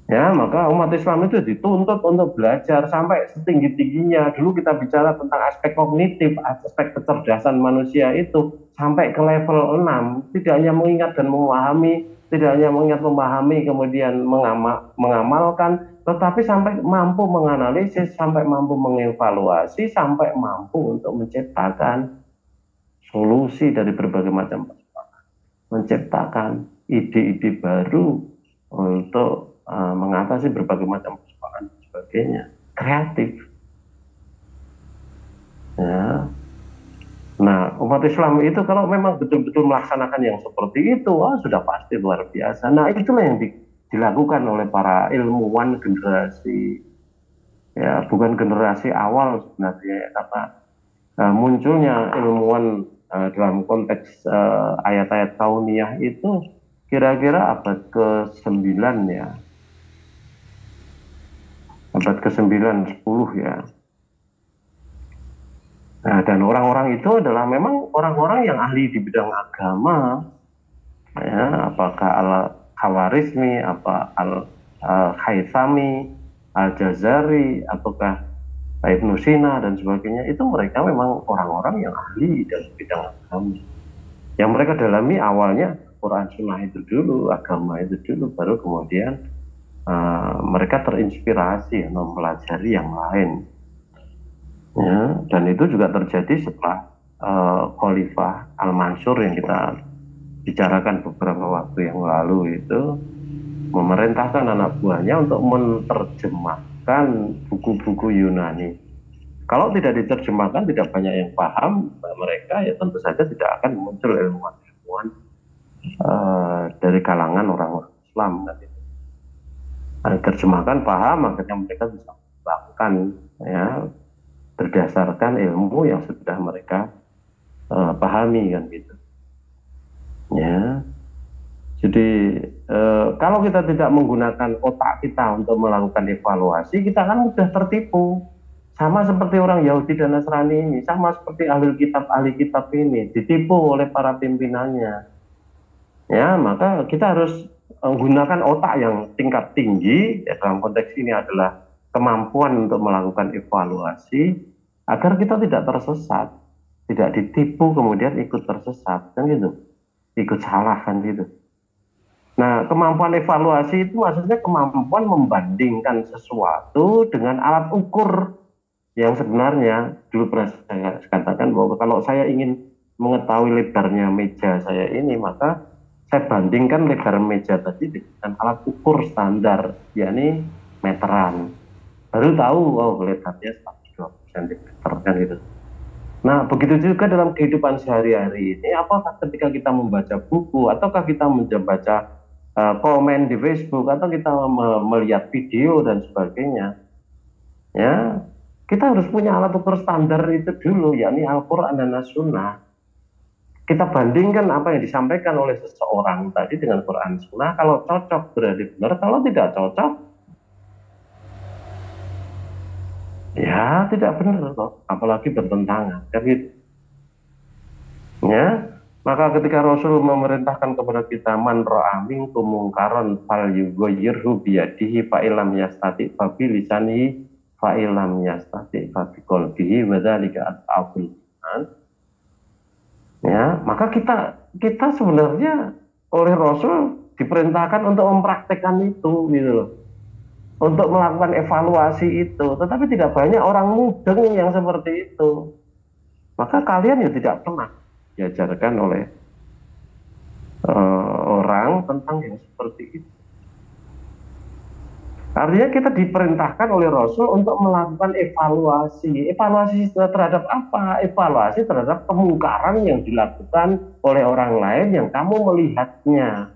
[SPEAKER 6] Ya maka umat Islam itu dituntut untuk belajar sampai setinggi-tingginya. Dulu kita bicara tentang aspek kognitif, aspek kecerdasan manusia itu sampai ke level 6. Tidak hanya mengingat dan memahami, tidak hanya mengingat memahami kemudian mengamalkan, tetapi sampai mampu menganalisis, sampai mampu mengevaluasi, sampai mampu untuk menciptakan solusi dari berbagai macam persoalan, menciptakan ide-ide baru untuk mengatasi berbagai macam persoalan dan sebagainya, kreatif. Ya. Nah, umat Islam itu kalau memang betul-betul melaksanakan yang seperti itu, sudah pasti luar biasa. Nah, itulah yang dilakukan oleh para ilmuwan generasi, ya bukan generasi awal sebenarnya, karena munculnya ilmuwan dalam konteks ayat-ayat kauniyah itu kira-kira abad ke-9 ya. Abad ke-9, 10 ya. Nah, dan orang-orang itu adalah memang orang-orang yang ahli di bidang agama, ya, apakah Al-Khawarizmi, apa Al-Haythami, Al-Jazari, ataukah Ibnu Sina dan sebagainya, itu mereka memang orang-orang yang ahli dalam bidang agama. Yang mereka dalami awalnya Quran Sunnah itu dulu, agama itu dulu, baru kemudian mereka terinspirasi mempelajari yang lain. Ya, dan itu juga terjadi setelah Khalifah Al-Mansur yang kita bicarakan beberapa waktu yang lalu itu memerintahkan anak buahnya untuk menerjemahkan buku-buku Yunani. Kalau tidak diterjemahkan, tidak banyak yang paham mereka, ya tentu saja tidak akan muncul ilmuwan-ilmuwan dari kalangan orang Islam. Terjemahkan, paham, akhirnya mereka bisa mengembangkan ya berdasarkan ilmu yang sudah mereka pahami kan gitu. Ya. Jadi kalau kita tidak menggunakan otak kita untuk melakukan evaluasi, kita akan mudah tertipu. Sama seperti orang Yahudi dan Nasrani ini, sama seperti ahli kitab ini ditipu oleh para pimpinannya. Ya, maka kita harus menggunakan otak yang tingkat tinggi, ya, dalam konteks ini adalah kemampuan untuk melakukan evaluasi agar kita tidak tersesat, tidak ditipu kemudian ikut tersesat kan gitu, ikut salah kan gitu. Nah, kemampuan evaluasi itu maksudnya kemampuan membandingkan sesuatu dengan alat ukur yang sebenarnya dulu pernah saya katakan bahwa kalau saya ingin mengetahui lebarnya meja saya ini, maka saya bandingkan lebar meja tadi dengan alat ukur standar, yakni meteran. Baru tahu, lebarnya 120 cm kan gitu. Nah, begitu juga dalam kehidupan sehari-hari ini, apakah ketika kita membaca buku, ataukah kita membaca komen di Facebook, atau kita melihat video dan sebagainya, ya kita harus punya alat ukur standar itu dulu, yakni Al-Quran dan As-Sunnah. kita bandingkan apa yang disampaikan oleh seseorang tadi dengan Quran Sunnah. Kalau cocok berarti benar, kalau tidak cocok ya tidak benar kok, apalagi bertentangan kan gitu. Ya, maka ketika Rasul memerintahkan kepada kita man ra'a minkum mungkaron falyughayyirhu biyadihi fa illam yastati fa bi lisanihi fa illam yastati fa bi qalbihi wa dzalika as'abul iman. Ya, maka kita sebenarnya oleh Rasul diperintahkan untuk mempraktekkan itu gitu loh. Untuk melakukan evaluasi itu, tetapi tidak banyak orang mudeng yang seperti itu. Maka kalian ya tidak pernah diajarkan oleh orang tentang yang seperti itu. Artinya kita diperintahkan oleh Rasul untuk melakukan evaluasi. Evaluasi terhadap apa? Evaluasi terhadap kemungkaran yang dilakukan oleh orang lain yang kamu melihatnya.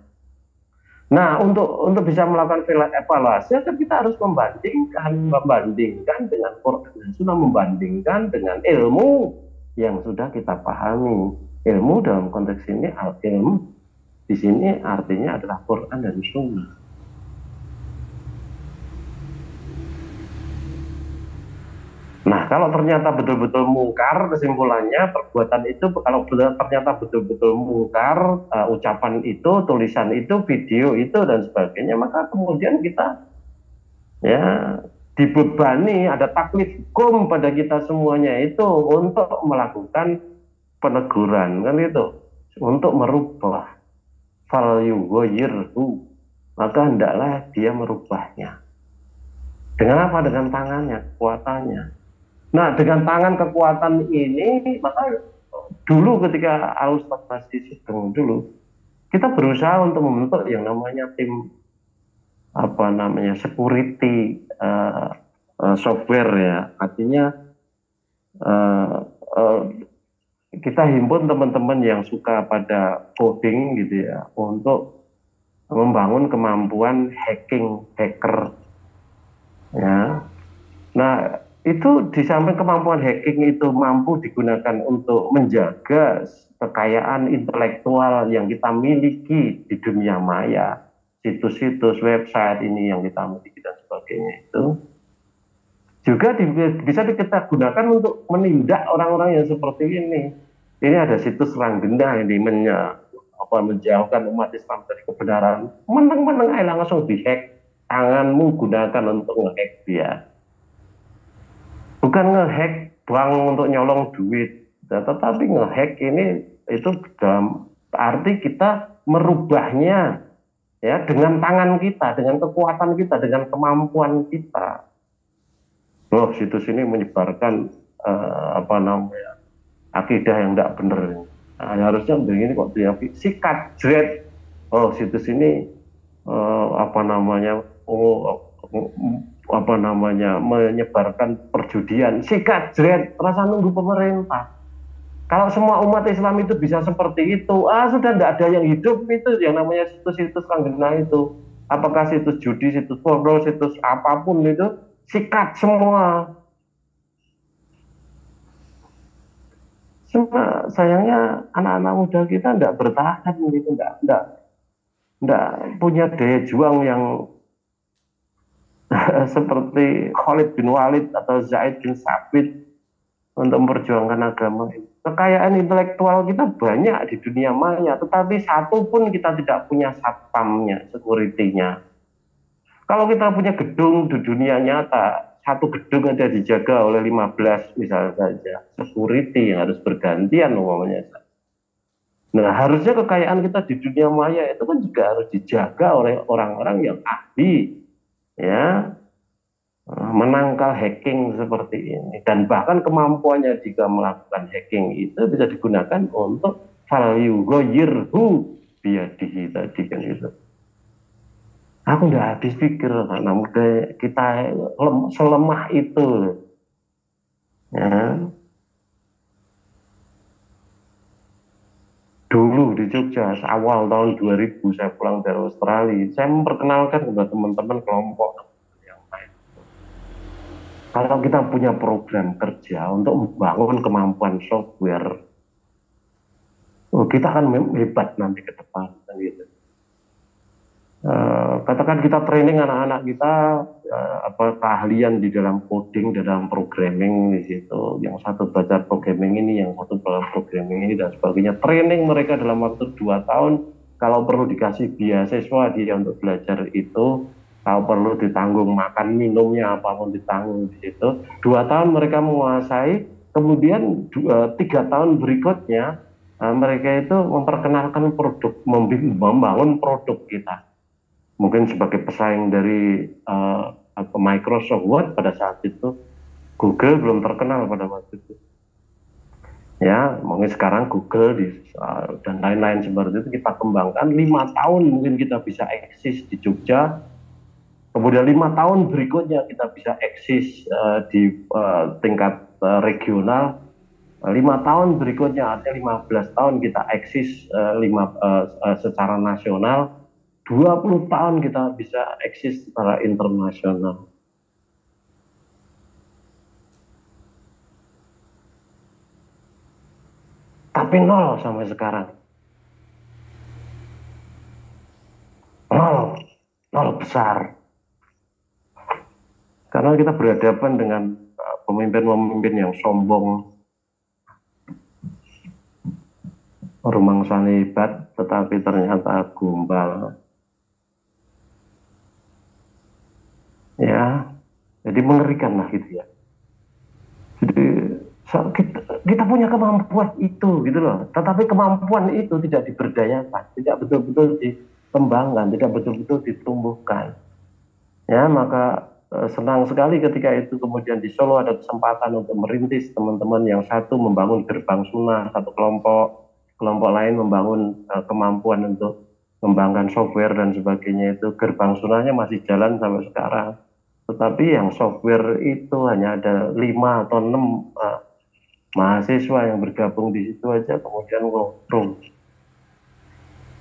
[SPEAKER 6] Nah, untuk bisa melakukan evaluasi, kan kita harus membandingkan dengan Quran dan Sunnah, membandingkan dengan ilmu yang sudah kita pahami. Ilmu dalam konteks ini, ilmu di sini artinya adalah Quran dan Sunnah. Nah, kalau ternyata betul-betul mungkar, kesimpulannya perbuatan itu, kalau ternyata betul-betul mungkar, ucapan itu, tulisan itu, video itu, dan sebagainya, maka kemudian kita ya dibebani, ada taklif hukum pada kita semuanya itu untuk melakukan peneguran, kan itu, untuk merubah. Fal yughayyirhu, maka hendaklah dia merubahnya. Dengan apa? Dengan tangannya, kekuatannya. Nah, dengan tangan kekuatan ini, maka dulu ketika Al-Ustaz masih Sugeng dulu, kita berusaha untuk membentuk yang namanya tim security software ya. Artinya kita himpun teman-teman yang suka pada coding gitu ya, untuk membangun kemampuan hacker ya. Nah, itu di samping kemampuan hacking itu mampu digunakan untuk menjaga kekayaan intelektual yang kita miliki di dunia maya, situs-situs, website ini yang kita miliki dan sebagainya, itu juga bisa kita gunakan untuk menindak orang-orang yang seperti ini. Ini ada situs Ranggena yang menjauhkan umat Islam dari kebenaran. Meneng-meneng aja langsung dihack, tanganmu gunakan untuk ngehack dia. Bukan ngehack bank untuk nyolong duit, tetapi ngehack ini itu dalam arti kita merubahnya ya dengan tangan kita, dengan kekuatan kita, dengan kemampuan kita. Loh, situs ini menyebarkan akidah yang tidak benar. Nah, harusnya begini kok dia sikat jret. Oh, situs ini menyebarkan perjudian, sikat jret, rasa nunggu pemerintah. Kalau semua umat Islam itu bisa seperti itu, sudah tidak ada yang hidup itu yang namanya situs-situs Ranggena itu. Apakah situs judi, situs porno, situs apapun itu, sikat semua. Cuma sayangnya anak-anak muda kita tidak bertahan gitu, tidak punya daya juang yang seperti Khalid bin Walid atau Zaid bin Sabit untuk memperjuangkan agama ini. Kekayaan intelektual kita banyak di dunia maya, tetapi satu pun kita tidak punya satpamnya, security-nya. Kalau kita punya gedung di dunia nyata, satu gedung ada dijaga oleh 15 misalnya saja, security yang harus bergantian umumnya. Nah, harusnya kekayaan kita di dunia maya itu kan juga harus dijaga oleh orang-orang yang ahli ya menangkal hacking seperti ini, dan bahkan kemampuannya jika melakukan hacking itu bisa digunakan untuk falyughayyirhu biyadihi tadi kan itu. Aku udah habis pikir anak muda kita selemah itu ya. Dulu di Jogja awal tahun 2000 saya pulang dari Australia, saya memperkenalkan kepada teman-teman kelompok yang lain. Kalau kita punya program kerja untuk membangun kemampuan software, kita akan hebat nanti ke depan kan gitu. Katakan kita training anak-anak kita keahlian di dalam coding, dalam programming di situ. Yang satu belajar programming ini, yang satu belajar programming ini dan sebagainya. Training mereka dalam waktu 2 tahun. Kalau perlu dikasih beasiswa dia untuk belajar itu, kalau perlu ditanggung makan minumnya apapun ditanggung di situ. 2 tahun mereka menguasai, kemudian 3 tahun berikutnya mereka itu memperkenalkan produk, membangun produk kita. Mungkin sebagai pesaing dari Microsoft Word pada saat itu. Google belum terkenal pada waktu itu. Ya, mungkin sekarang Google dan lain-lain seperti itu kita kembangkan. 5 tahun mungkin kita bisa eksis di Jogja. Kemudian 5 tahun berikutnya kita bisa eksis di tingkat regional. 5 tahun berikutnya, artinya 15 tahun kita eksis secara nasional. 20 tahun kita bisa eksis secara internasional. Tapi nol sampai sekarang. Nol besar. Karena kita berhadapan dengan pemimpin-pemimpin yang sombong, rumangsane hebat, tetapi ternyata gombal. Ya, jadi mengerikan lah gitu ya. Jadi kita punya kemampuan itu gitu loh, tetapi kemampuan itu tidak diberdayakan, tidak betul-betul dikembangkan, tidak betul-betul ditumbuhkan. Ya, maka senang sekali ketika itu kemudian di Solo ada kesempatan untuk merintis teman-teman yang satu membangun gerbang sunnah, satu kelompok lain membangun kemampuan untuk mengembangkan software dan sebagainya. Itu gerbang sunnahnya masih jalan sampai sekarang. Tetapi yang software itu hanya ada 5 atau 6 mahasiswa yang bergabung di situ aja, kemudian ngobrol.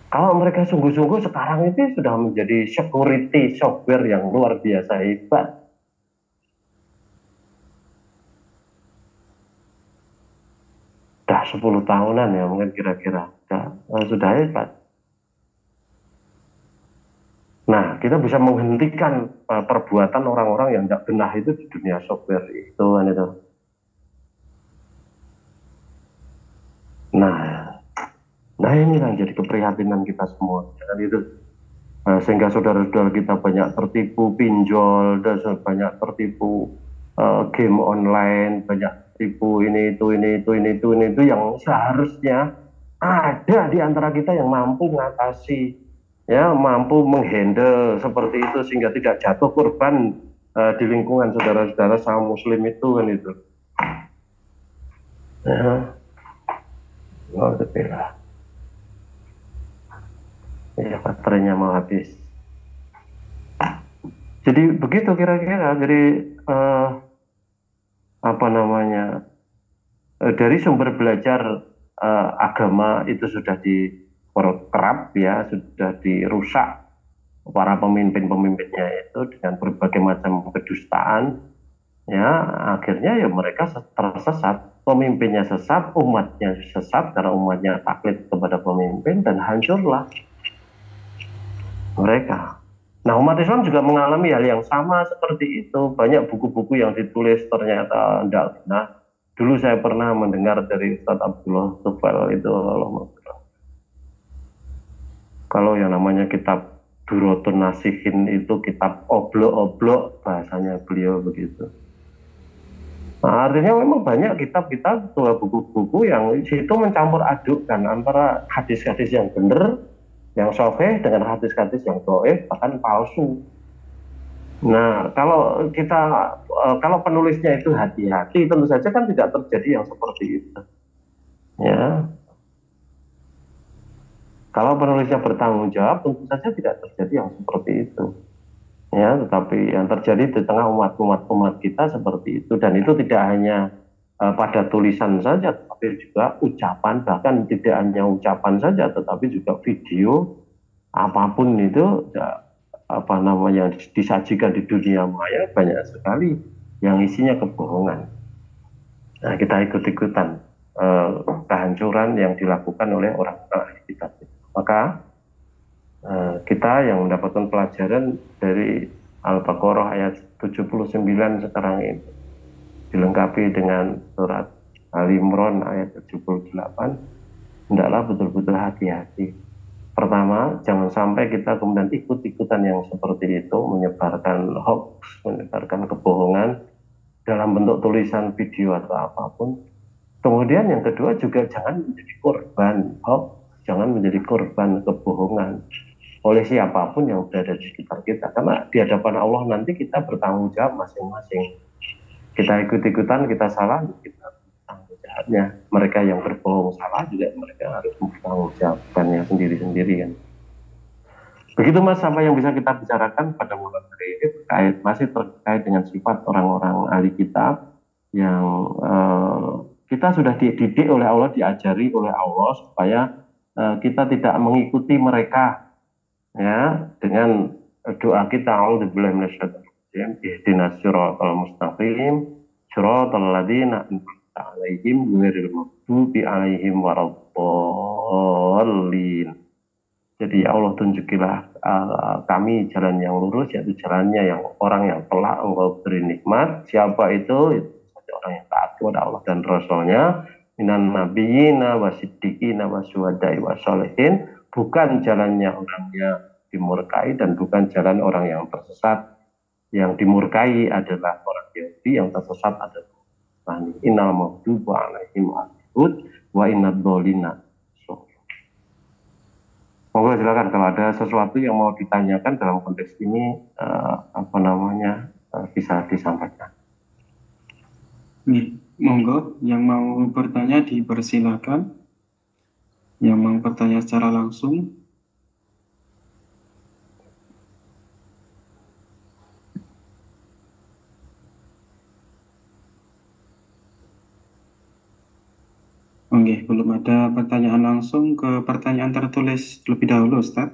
[SPEAKER 6] Kalau mereka sungguh-sungguh sekarang itu sudah menjadi security software yang luar biasa hebat. Sudah 10 tahunan ya mungkin kira-kira. Sudah hebat. Nah, kita bisa menghentikan perbuatan orang-orang yang tidak benar itu di dunia software itu kan itu. Nah ini yang jadi keprihatinan kita semua kan itu. Sehingga saudara-saudara kita banyak tertipu pinjol, dan banyak tertipu game online, banyak tertipu ini itu yang seharusnya ada di antara kita yang mampu mengatasi, ya, mampu menghandle seperti itu sehingga tidak jatuh korban di lingkungan saudara-saudara sama muslim itu kan itu. Ya, alhamdulillah. Ya, baterainya mau habis. Jadi begitu kira-kira. Jadi dari sumber belajar agama itu sudah dikerap ya, sudah dirusak para pemimpin-pemimpinnya itu dengan berbagai macam kedustaan. Ya, akhirnya ya mereka tersesat, pemimpinnya sesat, umatnya sesat karena umatnya taklid kepada pemimpin dan hancurlah mereka. Nah, umat Islam juga mengalami hal yang sama seperti itu. Banyak buku-buku yang ditulis ternyata tidak benar. Dulu saya pernah mendengar dari Ustaz Abdullah Tufail itu, kalau yang namanya kitab Durotun Nasihin itu kitab oblok-oblok, bahasanya beliau begitu. Nah, artinya memang banyak kitab-kitab, buku-buku yang itu mencampur adukkan antara hadis-hadis yang benar, yang sahih dengan hadis-hadis yang dhaif bahkan palsu. Nah, kalau penulisnya itu hati-hati, tentu saja kan tidak terjadi yang seperti itu. Ya. Kalau penulisnya bertanggung jawab, tentu saja tidak terjadi yang seperti itu. Ya, tetapi yang terjadi di tengah umat kita seperti itu, dan itu tidak hanya pada tulisan saja, tetapi juga ucapan, bahkan tidak hanya ucapan saja, tetapi juga video, apapun itu, disajikan di dunia maya banyak sekali yang isinya kebohongan. Nah, kita ikut-ikutan. kehancuran yang dilakukan oleh orang-orang ahli kitab. Maka kita yang mendapatkan pelajaran dari Al-Baqarah ayat 79 sekarang ini dilengkapi dengan surat Al-Imran ayat 78, hendaklah betul-betul hati-hati. Pertama, jangan sampai kita kemudian ikut-ikutan yang seperti itu, menyebarkan hoax, menyebarkan kebohongan dalam bentuk tulisan, video, atau apapun. Kemudian yang kedua juga jangan menjadi korban hoax, jangan menjadi korban kebohongan oleh siapapun yang berada di sekitar kita. Karena di hadapan Allah nanti kita bertanggung jawab masing-masing. Kita ikut-ikutan, kita salah, kita bertanggung jawabnya. Mereka yang berbohong salah juga mereka harus bertanggung jawabkannya sendiri-sendiri kan. Begitu Mas, apa yang bisa kita bicarakan pada malam hari ini masih terkait dengan sifat orang-orang ahli kitab yang kita sudah dididik oleh Allah, diajari oleh Allah supaya kita tidak mengikuti mereka ya, dengan doa kita a'udzubillahi minasyaitonir rajim, ihdinas siratal mustaqim siratal ladzina an'amta 'alaihim ghairil maghdubi 'alaihim waladdallin. Jadi ya Allah, tunjukilah kami jalan yang lurus, yaitu jalannya yang orang yang telah Engkau beri nikmat. Siapa itu? Itu orang yang taat kepada Allah dan Rasulnya, minan nabiyina wasiddiqina wasyuhada'i wasyolihin. Bukan jalannya orang yang dimurkai dan bukan jalan orang yang tersesat. Yang dimurkai adalah orang Yahudi, yang tersesat adalah Nasrani. Innal maghdubi 'alaihim wa innad dhalina. Monggo silakan kalau ada sesuatu yang mau ditanyakan dalam konteks ini bisa disampaikan.
[SPEAKER 3] Monggo yang mau bertanya dipersilakan. Yang mau bertanya secara langsung. Oke, belum ada pertanyaan langsung, ke pertanyaan tertulis lebih dahulu, Ustaz.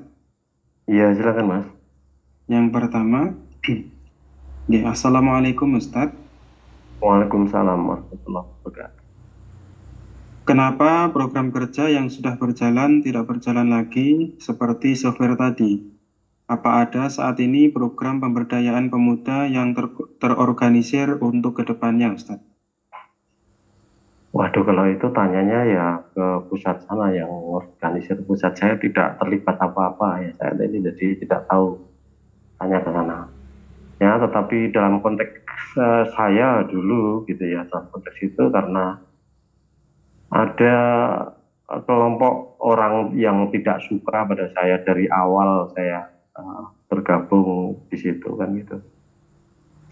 [SPEAKER 6] Iya, silakan Mas.
[SPEAKER 3] Yang pertama, ya, Assalamualaikum Ustaz.
[SPEAKER 6] Waalaikumsalam warahmatullahi wabarakatuh.
[SPEAKER 3] Kenapa program kerja yang sudah berjalan tidak berjalan lagi seperti software tadi? Apa ada saat ini program pemberdayaan pemuda yang terorganisir untuk kedepannya, Ustaz?
[SPEAKER 6] Waduh, kalau itu tanyanya ya ke pusat sana yang organisir. Pusat saya tidak terlibat apa-apa ya, saya ini jadi tidak tahu, tanya ke sana. Ya, tetapi dalam konteks saya dulu gitu ya, dalam konteks itu karena ada kelompok orang yang tidak suka pada saya dari awal saya bergabung di situ kan gitu.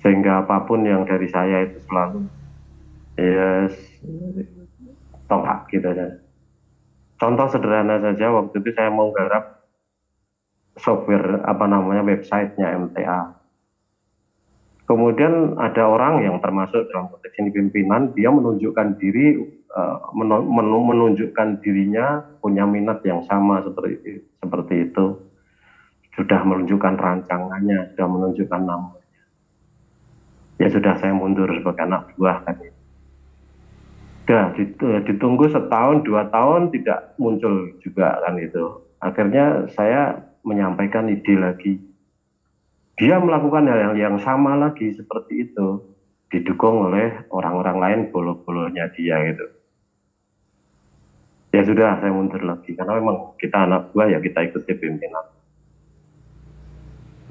[SPEAKER 6] Sehingga apapun yang dari saya itu selalu tolak gitu ya. Contoh sederhana saja, waktu itu saya mau garap software websitenya MTA. Kemudian ada orang yang termasuk dalam konteks ini pimpinan, dia menunjukkan diri, menunjukkan dirinya punya minat yang sama seperti itu. Sudah menunjukkan rancangannya, sudah menunjukkan namanya. Ya sudah, saya mundur sebagai anak buah kan. Sudah ditunggu setahun, 2 tahun tidak muncul juga kan itu. Akhirnya saya menyampaikan ide lagi. Dia melakukan hal yang sama lagi seperti itu, didukung oleh orang-orang lain, bolo-bolonya dia gitu. Ya sudah, saya mundur lagi karena memang kita anak buah ya, kita ikuti pimpinan.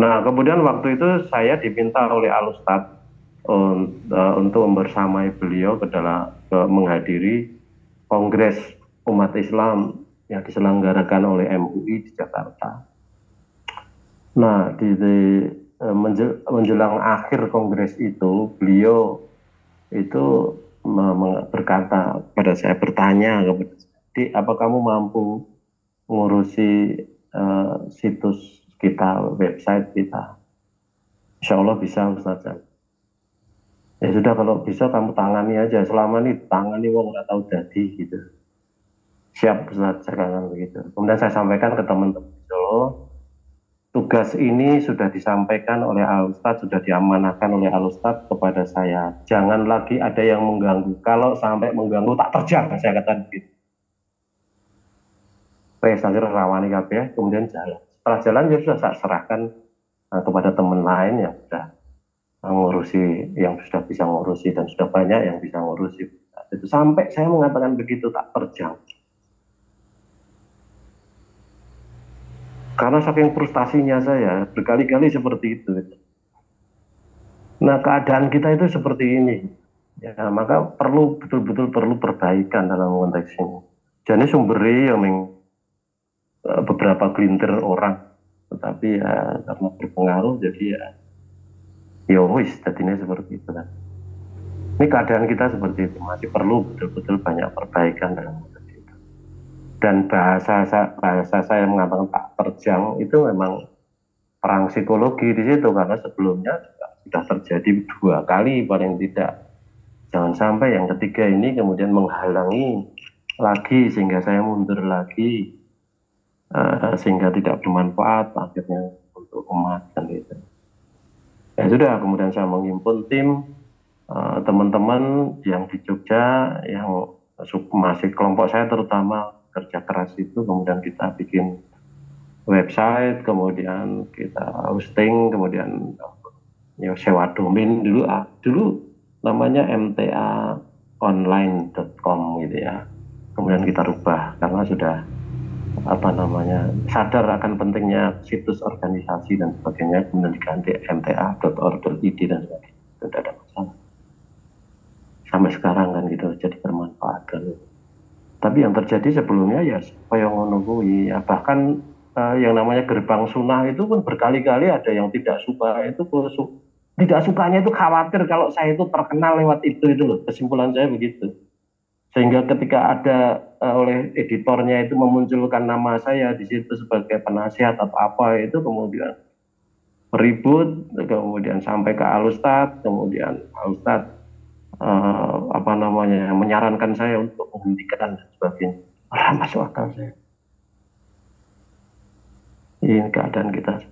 [SPEAKER 6] Nah, kemudian waktu itu saya diminta oleh Al-Ustadz untuk membersamai beliau menghadiri Kongres Umat Islam yang diselenggarakan oleh MUI di Jakarta. Nah, menjelang akhir kongres itu, beliau itu berkata pada saya, bertanya kepada saya, apa kamu mampu mengurusi situs kita, website kita? Insya Allah bisa, Ustaz. Ya sudah, kalau bisa kamu tangani aja. Selama ini tangani wong nggak tahu jadi gitu. Siap, Ustaz, saya begitu. Kemudian saya sampaikan ke teman-teman di Solo, tugas ini sudah disampaikan oleh Al-Ustadz, sudah diamanahkan oleh Al-Ustadz kepada saya. Jangan lagi ada yang mengganggu. Kalau sampai mengganggu, tak terjang, saya katakan begitu. Wes akhirnya rawani kabeh, kemudian jalan. Setelah jalan ya sudah saya serahkan kepada teman lain yang sudah ngurusi, yang sudah bisa ngurusi dan sudah banyak yang bisa ngurusi. Itu sampai saya mengatakan begitu, tak terjang. Karena saking frustasinya saya berkali-kali seperti itu. Nah, keadaan kita itu seperti ini. Ya, maka perlu betul-betul perlu perbaikan dalam konteks ini. Jadi sumbernya yang beberapa gelintir orang, tetapi ya karena berpengaruh jadi ya wis jadinya seperti itu kan. Ini keadaan kita seperti itu, masih perlu betul-betul banyak perbaikan dalam konteks itu. Dan bahasa saya mengatakan tak terjang itu memang perang psikologi di situ, karena sebelumnya sudah terjadi 2 kali paling tidak. Jangan sampai yang ketiga ini kemudian menghalangi lagi sehingga saya mundur lagi, sehingga tidak bermanfaat akhirnya untuk umat dan itu. Ya sudah, kemudian saya menghimpun tim teman-teman yang di Jogja yang masih kelompok saya terutama kerja keras itu, kemudian kita bikin website, kemudian kita hosting, kemudian ya sewa domain dulu namanya mtaonline.com gitu ya. Kemudian kita rubah karena sudah sadar akan pentingnya situs organisasi dan sebagainya, kemudian diganti mta.org.id dan sebagainya. Tidak ada masalah. Sampai sekarang kan gitu, jadi bermanfaat kan. Tapi yang terjadi sebelumnya ya supaya ngono kuwi ya, bahkan yang namanya gerbang sunnah itu pun berkali-kali ada yang tidak suka. Itu tidak sukanya itu khawatir kalau saya itu terkenal lewat itu loh, kesimpulan saya begitu. Sehingga ketika ada oleh editornya itu memunculkan nama saya di situ sebagai penasihat atau apa, itu kemudian meribut, kemudian sampai ke Al-Ustadz, kemudian Al-Ustadz menyarankan saya untuk menghentikan dan sebagainya. Masuk akal saya. Ini keadaan kita.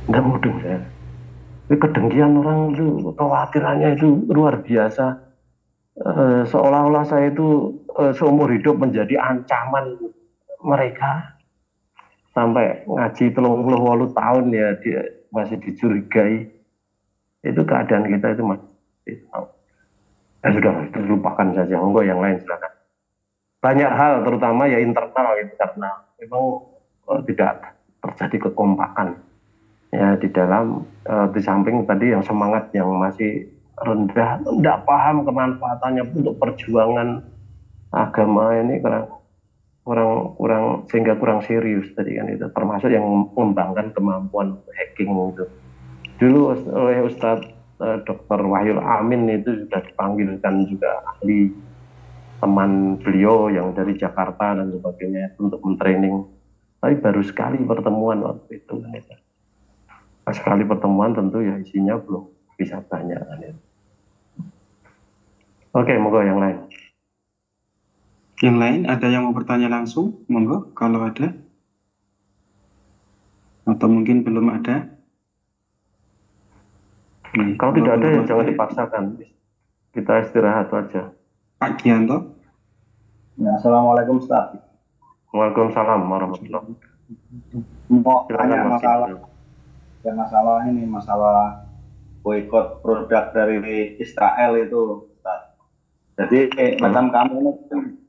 [SPEAKER 6] Nggak mudeng saya. Ini kedengkian orang itu, kekhawatirannya itu luar biasa. Seolah-olah saya itu seumur hidup menjadi ancaman mereka. Sampai ngaji 38 tahun ya dia masih dicurigai. Itu keadaan kita itu masih. Ya sudah, itu lupakan saja. Enggak, yang lain silakan. Banyak hal terutama ya internal gitu, karena memang tidak terjadi kekompakan. Ya di dalam di samping tadi yang semangat yang masih rendah, tidak paham kemanfaatannya untuk perjuangan agama ini sehingga kurang serius tadi kan itu, termasuk yang mengembangkan kemampuan hacking itu. Dulu oleh Ustadz Dr. Wahyul Amin itu sudah dipanggilkan juga ahli teman beliau yang dari Jakarta dan sebagainya untuk mentraining, tapi baru sekali pertemuan waktu itu kan itu. Sekali pertemuan tentu ya isinya belum bisa banyak kan itu. Oke, monggo yang lain.
[SPEAKER 3] Yang lain ada yang mau bertanya langsung? Monggo kalau ada. Atau mungkin belum ada.
[SPEAKER 6] Kalau tidak ada ya jangan dipaksakan. Kita istirahat aja.
[SPEAKER 3] Pak Gianto.
[SPEAKER 7] Ya, Assalamualaikum Ustaz.
[SPEAKER 6] Waalaikumsalam warahmatullahi wabarakatuh.
[SPEAKER 7] Mau tanya masalah ini, masalah boikot produk dari Israel itu Ustaz. Jadi macam kamu ini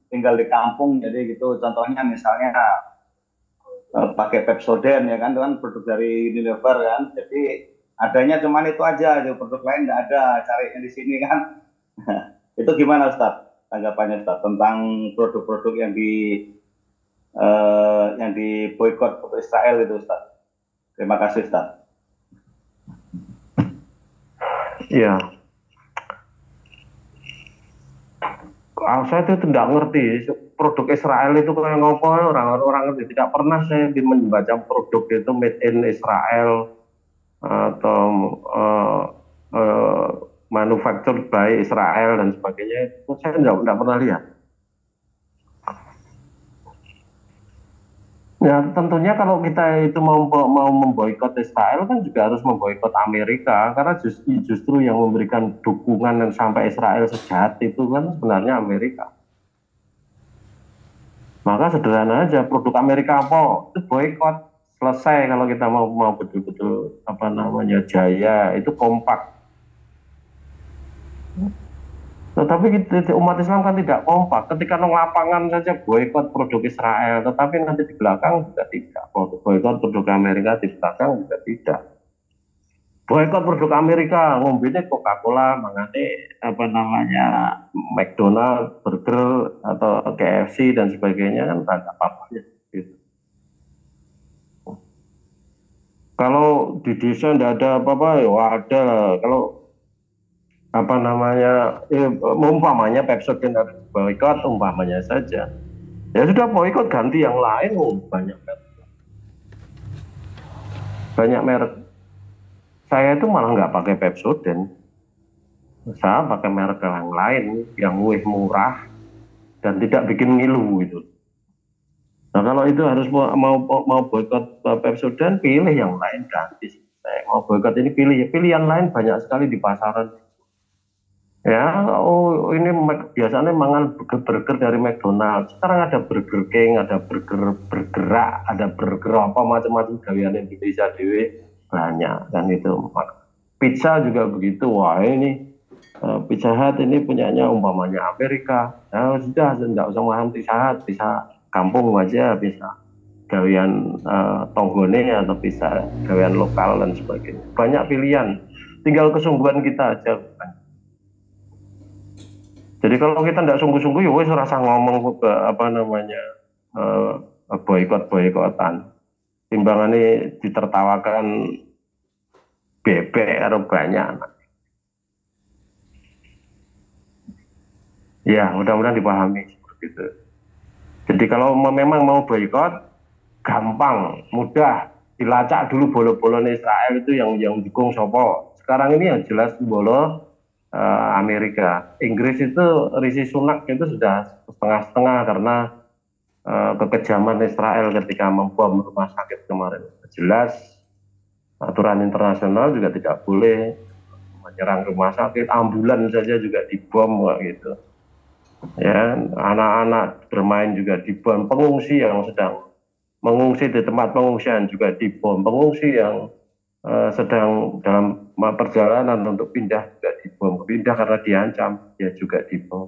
[SPEAKER 7] tinggal di kampung, jadi gitu contohnya misalnya pakai Pepsodent ya kan, itu kan produk dari Unilever kan, jadi adanya cuman itu aja, jadi produk lain nggak ada, carinya di sini kan. Itu gimana Ustaz tanggapannya Ustaz tentang produk-produk yang di boikot untuk Israel itu Ustaz? Terima kasih Ustaz.
[SPEAKER 6] Iya. Saya itu tidak ngerti produk Israel itu kayak ngopo, orang-orang ngerti. Tidak pernah saya membaca produk itu made in Israel atau manufactured by Israel dan sebagainya. Itu saya tidak pernah lihat. Ya tentunya kalau kita itu mau memboikot Israel kan juga harus memboikot Amerika, karena justru yang memberikan dukungan dan sampai Israel sejahat itu kan sebenarnya Amerika. Maka sederhana aja, produk Amerika apa itu boikot, selesai. Kalau kita mau betul-betul jaya, itu kompak. Tetapi umat Islam kan tidak kompak. Ketika di lapangan saja boikot produk Israel, tetapi nanti di belakang juga tidak. Boikot produk Amerika di belakang juga tidak. Boikot produk Amerika, ngombene Coca-Cola, mangane McDonald, burger atau KFC dan sebagainya kan tidak apa-apa. Gitu. Kalau di desa tidak ada apa-apa, ya ada. Kalau umpamanya Pepsodent harus boikot, umpamanya saja, ya sudah boikot, ganti yang lain. Banyak merek. Saya itu malah nggak pakai Pepsodent, saya pakai merek yang lain yang lebih murah dan tidak bikin ngilu gitu. Nah kalau itu harus mau boikot Pepsodent, pilih yang lain, ganti. Saya mau boikot ini, pilihan lain banyak sekali di pasaran. Ya, ini biasanya mangan burger dari McDonald. Sekarang ada Burger King, ada burger bergerak, ada burger apa macam-macam gawean Indonesia dewe banyak kan itu. Pizza juga begitu. Wah ini Pizza Hut ini punyanya umpamanya Amerika. Ya sudah, tidak usah mahal Pizza Hut, bisa kampung aja, bisa gawean tonggone atau bisa gawean lokal dan sebagainya. Banyak pilihan. Tinggal kesungguhan kita aja. Jadi kalau kita tidak sungguh-sungguh, ya wes rasa ngomong ke boikot-boikotan. Timbangannya ditertawakan bebek atau banyak. Ya, mudah-mudahan dipahami seperti itu. Jadi kalau memang mau boikot, gampang, mudah. Dilacak dulu bolo-bolo Israel itu yang dukung sopo. Sekarang ini yang jelas bolo Amerika. Inggris itu Rishi Sunak itu sudah setengah-setengah karena kekejaman Israel ketika membom rumah sakit kemarin. Jelas aturan internasional juga tidak boleh menyerang rumah sakit, ambulan saja juga dibom gitu. Ya, anak-anak bermain juga dibom, pengungsi yang sedang mengungsi di tempat pengungsian juga dibom, pengungsi yang sedang dalam perjalanan untuk pindah juga dibom, pindah karena diancam, ya juga dibom.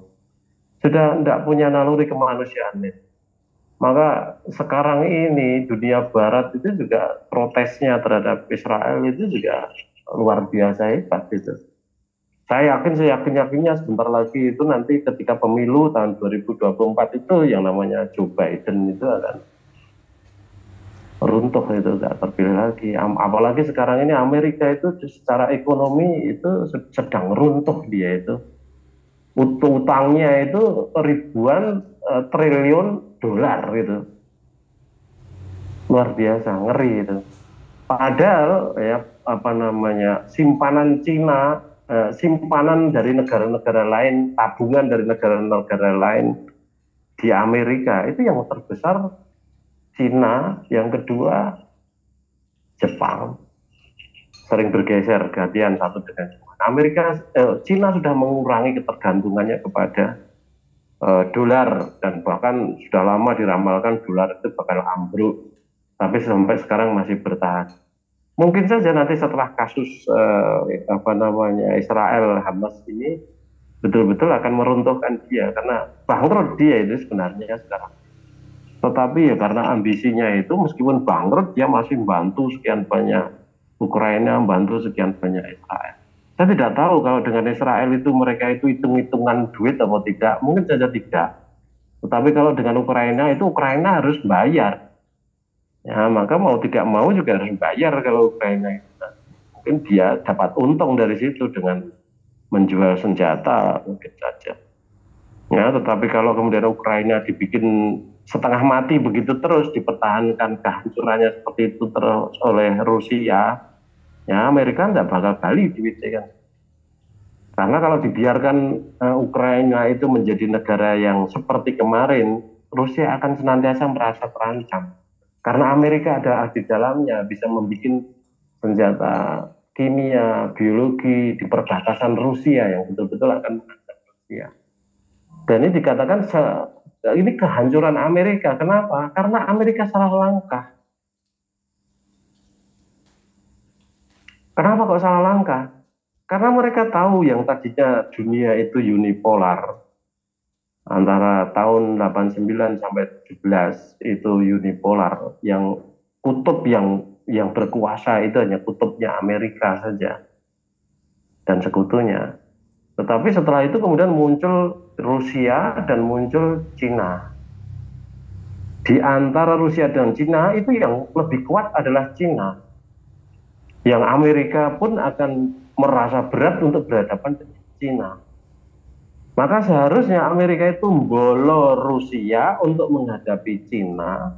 [SPEAKER 6] Sudah tidak punya naluri kemanusiaan. Maka sekarang ini dunia barat itu juga protesnya terhadap Israel itu juga luar biasa hebat itu. Saya yakin-yakinnya sebentar lagi itu nanti ketika pemilu tahun 2024 itu yang namanya Joe Biden itu akan runtuh, itu tidak terpilih lagi. Apalagi sekarang ini Amerika itu secara ekonomi itu sedang runtuh dia itu. Utangnya itu ribuan triliun dolar gitu. Luar biasa, ngeri itu. Padahal ya simpanan Cina, simpanan dari negara-negara lain, tabungan dari negara-negara lain di Amerika itu yang terbesar Cina, yang kedua Jepang, sering bergeser gantian satu dengan Cina sudah mengurangi ketergantungannya kepada dolar dan bahkan sudah lama diramalkan dolar itu bakal ambruk, tapi sampai sekarang masih bertahan. Mungkin saja nanti setelah kasus Israel Hamas ini betul-betul akan meruntuhkan dia karena bangkrut dia itu sebenarnya sekarang. Tetapi ya karena ambisinya itu meskipun bangkrut dia masih membantu sekian banyak Ukraina, membantu sekian banyak Israel. Saya tidak tahu kalau dengan Israel itu mereka itu hitung-hitungan duit atau tidak, mungkin saja tidak. Tetapi kalau dengan Ukraina itu Ukraina harus bayar. Ya maka mau tidak mau juga harus bayar kalau Ukraina itu. Mungkin dia dapat untung dari situ dengan menjual senjata mungkin saja. Ya, tetapi kalau kemudian Ukraina dibikin setengah mati begitu terus, dipertahankan kehancurannya seperti itu terus oleh Rusia, ya Amerika tidak bakal balik duitnya kan. Karena kalau dibiarkan Ukraina itu menjadi negara yang seperti kemarin, Rusia akan senantiasa merasa terancam. Karena Amerika ada di dalamnya, bisa membuat senjata kimia, biologi di perbatasan Rusia yang betul-betul akan mengancam Rusia. Dan ini dikatakan ini kehancuran Amerika. Kenapa? Karena Amerika salah langkah. Kenapa kok salah langkah? Karena mereka tahu yang tadinya dunia itu unipolar. Antara tahun 89 sampai 17 itu unipolar, yang kutub yang berkuasa itu hanya kutubnya Amerika saja dan sekutunya. Tetapi setelah itu kemudian muncul Rusia dan muncul Cina. Di antara Rusia dan Cina itu yang lebih kuat adalah Cina. Yang Amerika pun akan merasa berat untuk berhadapan dengan Cina. Maka seharusnya Amerika itu membolor Rusia untuk menghadapi Cina,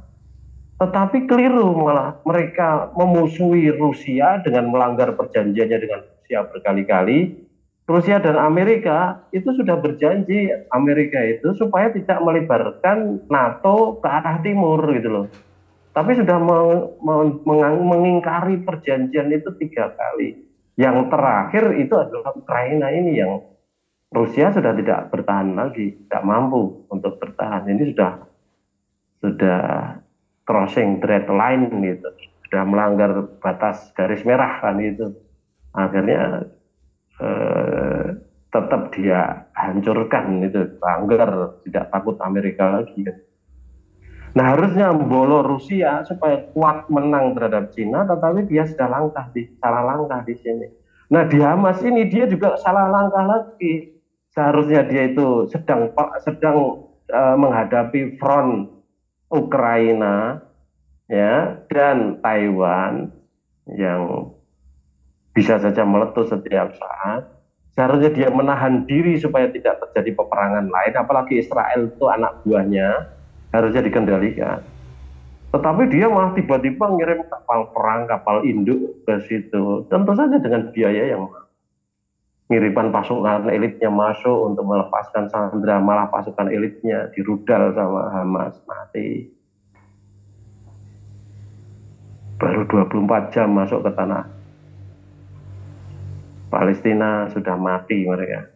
[SPEAKER 6] tetapi keliru, malah mereka memusuhi Rusia dengan melanggar perjanjiannya dengan Rusia berkali-kali. Rusia dan Amerika itu sudah berjanji, Amerika itu supaya tidak melebarkan NATO ke arah timur gitu loh. Tapi sudah mengingkari perjanjian itu 3 kali. Yang terakhir itu adalah Ukraina ini yang Rusia sudah tidak bertahan lagi, tidak mampu untuk bertahan. Ini sudah crossing the red line gitu, sudah melanggar batas garis merah kan itu. Akhirnya tetap dia hancurkan itu, langgar, tidak takut Amerika lagi. Nah harusnya membolor Rusia supaya kuat menang terhadap Cina, tetapi dia sudah salah langkah di sini. Nah di Hamas ini dia juga salah langkah lagi. Seharusnya dia itu sedang menghadapi front Ukraina ya dan Taiwan yang bisa saja meletus setiap saat. Seharusnya dia menahan diri supaya tidak terjadi peperangan lain, apalagi Israel itu anak buahnya, harusnya dikendalikan. Tetapi dia malah tiba-tiba ngirim kapal perang, kapal induk ke situ, tentu saja dengan biaya yang ngiripan pasukan elitnya masuk untuk melepaskan sandera, malah pasukan elitnya dirudal sama Hamas, mati. Baru 24 jam masuk ke tanah Palestina sudah mati mereka.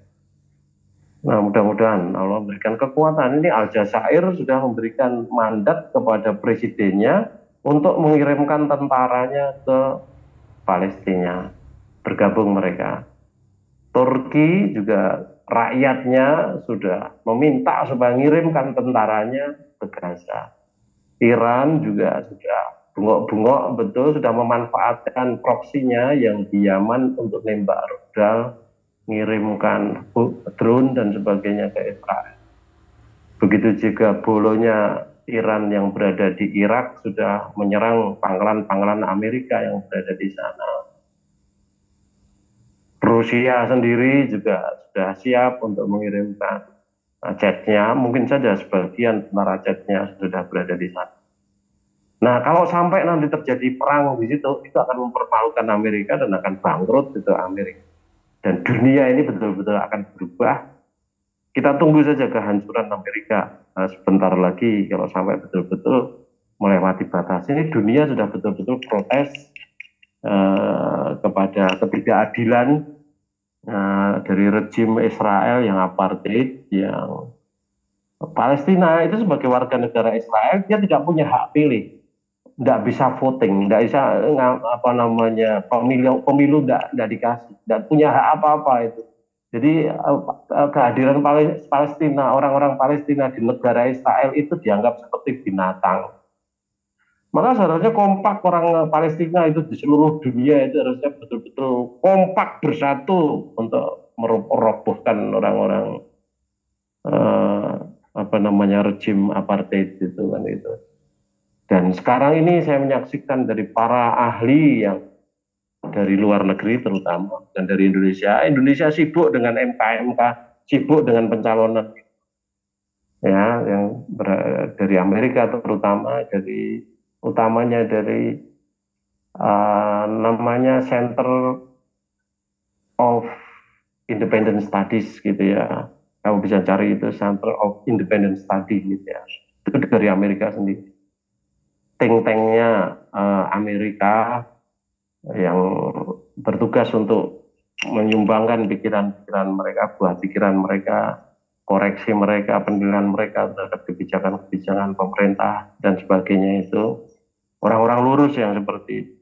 [SPEAKER 6] Nah mudah-mudahan Allah memberikan kekuatan. Ini Aljazair sudah memberikan mandat kepada presidennya untuk mengirimkan tentaranya ke Palestina, bergabung mereka. Turki juga rakyatnya sudah meminta supaya mengirimkan tentaranya ke Gaza. Iran juga sudah bengok-bengok betul, sudah memanfaatkan proksinya yang di Yaman untuk nembak rudal, mengirimkan drone dan sebagainya ke Israel. Begitu juga bolonya Iran yang berada di Irak sudah menyerang pangkalan-pangkalan Amerika yang berada di sana. Rusia sendiri juga sudah siap untuk mengirimkan jetnya, mungkin saja sebagian tentara jetnya sudah berada di sana. Nah, kalau sampai nanti terjadi perang di situ, itu akan mempermalukan Amerika dan akan bangkrut itu Amerika. Dan dunia ini betul-betul akan berubah. Kita tunggu saja kehancuran Amerika. Nah, sebentar lagi kalau sampai betul-betul melewati batas ini, dunia sudah betul-betul protes kepada ketidakadilan dari rejim Israel yang apartheid, yang Palestina itu sebagai warga negara Israel dia tidak punya hak pilih, tidak bisa voting, tidak bisa pemilu tidak dikasih, tidak punya hak apa-apa itu. Jadi kehadiran Palestina, orang-orang Palestina di negara Israel itu dianggap seperti binatang. Maka seharusnya kompak orang Palestina itu di seluruh dunia itu harusnya betul-betul kompak bersatu untuk merobohkan orang-orang rejim apartheid itu kan itu. Dan sekarang ini saya menyaksikan dari para ahli yang dari luar negeri terutama dan dari Indonesia sibuk dengan MK, sibuk dengan pencalonan ya yang dari Amerika terutama utamanya dari namanya Center of Independent Studies gitu ya. Kamu bisa cari itu Center of Independent Studies gitu ya. Itu dari Amerika sendiri. think tanknya Amerika yang bertugas untuk menyumbangkan pikiran-pikiran mereka, buah pikiran mereka, koreksi mereka, penilaian mereka terhadap kebijakan-kebijakan pemerintah dan sebagainya itu orang-orang lurus yang seperti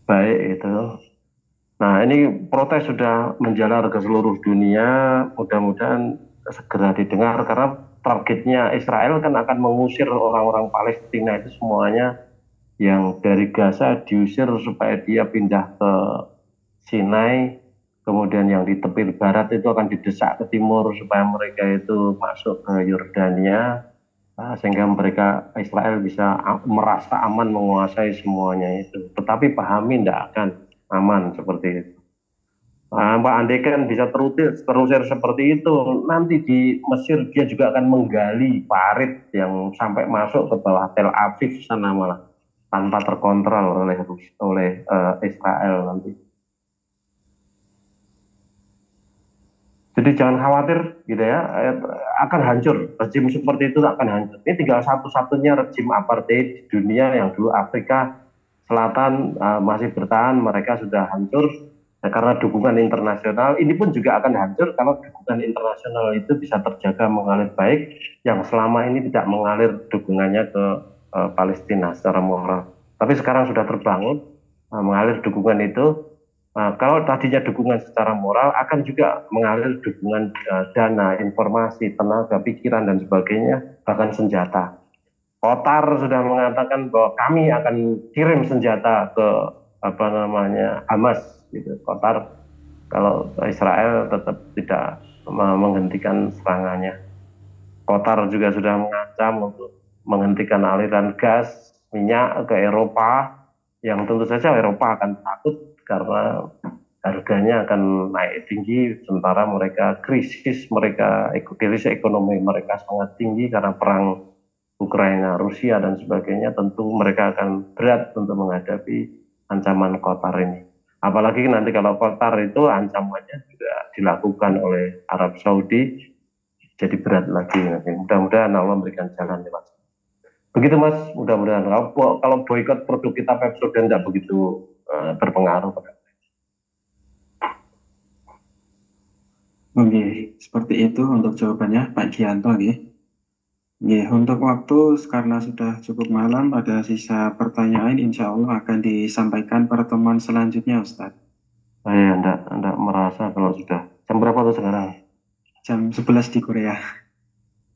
[SPEAKER 6] baik itu. Nah, ini protes sudah menjalar ke seluruh dunia, mudah-mudahan segera didengar karena targetnya Israel kan akan mengusir orang-orang Palestina itu semuanya yang dari Gaza diusir supaya dia pindah ke Sinai, kemudian yang di tepi barat itu akan didesak ke timur supaya mereka itu masuk ke Yordania, sehingga mereka Israel bisa merasa aman menguasai semuanya itu. Tetapi pahami tidak akan aman seperti itu. Pak Andekan bisa terusir seperti itu, nanti di Mesir dia juga akan menggali parit yang sampai masuk ke bawah Tel Aviv sana malah tanpa terkontrol oleh Israel nanti. Jadi jangan khawatir gitu ya, akan hancur, rezim seperti itu akan hancur. Ini tinggal satu-satunya rezim apartheid di dunia yang dulu Afrika Selatan masih bertahan, mereka sudah hancur. Nah, karena dukungan internasional, ini pun juga akan hancur kalau dukungan internasional itu bisa terjaga mengalir baik, yang selama ini tidak mengalir dukungannya ke Palestina secara moral. Tapi sekarang sudah terbangun, mengalir dukungan itu. Kalau tadinya dukungan secara moral, akan juga mengalir dukungan dana, informasi, tenaga, pikiran, dan sebagainya, bahkan senjata. Qatar sudah mengatakan bahwa kami akan kirim senjata ke Hamas. Gitu. Qatar kalau Israel tetap tidak menghentikan serangannya. Qatar juga sudah mengancam untuk menghentikan aliran gas minyak ke Eropa, yang tentu saja Eropa akan takut karena harganya akan naik tinggi, sementara mereka krisis ekonomi mereka sangat tinggi karena perang Ukraina, Rusia dan sebagainya. Tentu mereka akan berat untuk menghadapi ancaman Qatar ini. Apalagi nanti kalau Qatar itu ancamannya juga dilakukan oleh Arab Saudi, jadi berat lagi. Mudah-mudahan Allah memberikan jalan lewat. Begitu Mas, mudah-mudahan kalau boikot produk kita Pepsodent tidak begitu berpengaruh.
[SPEAKER 3] Oke, seperti itu untuk jawabannya Pak Gianto. Untuk waktu karena sudah cukup malam, ada sisa pertanyaan insya Allah akan disampaikan pertemuan selanjutnya Ustadz.
[SPEAKER 6] Saya enggak merasa kalau sudah jam berapa tuh sekarang?
[SPEAKER 3] Jam 11 di Korea.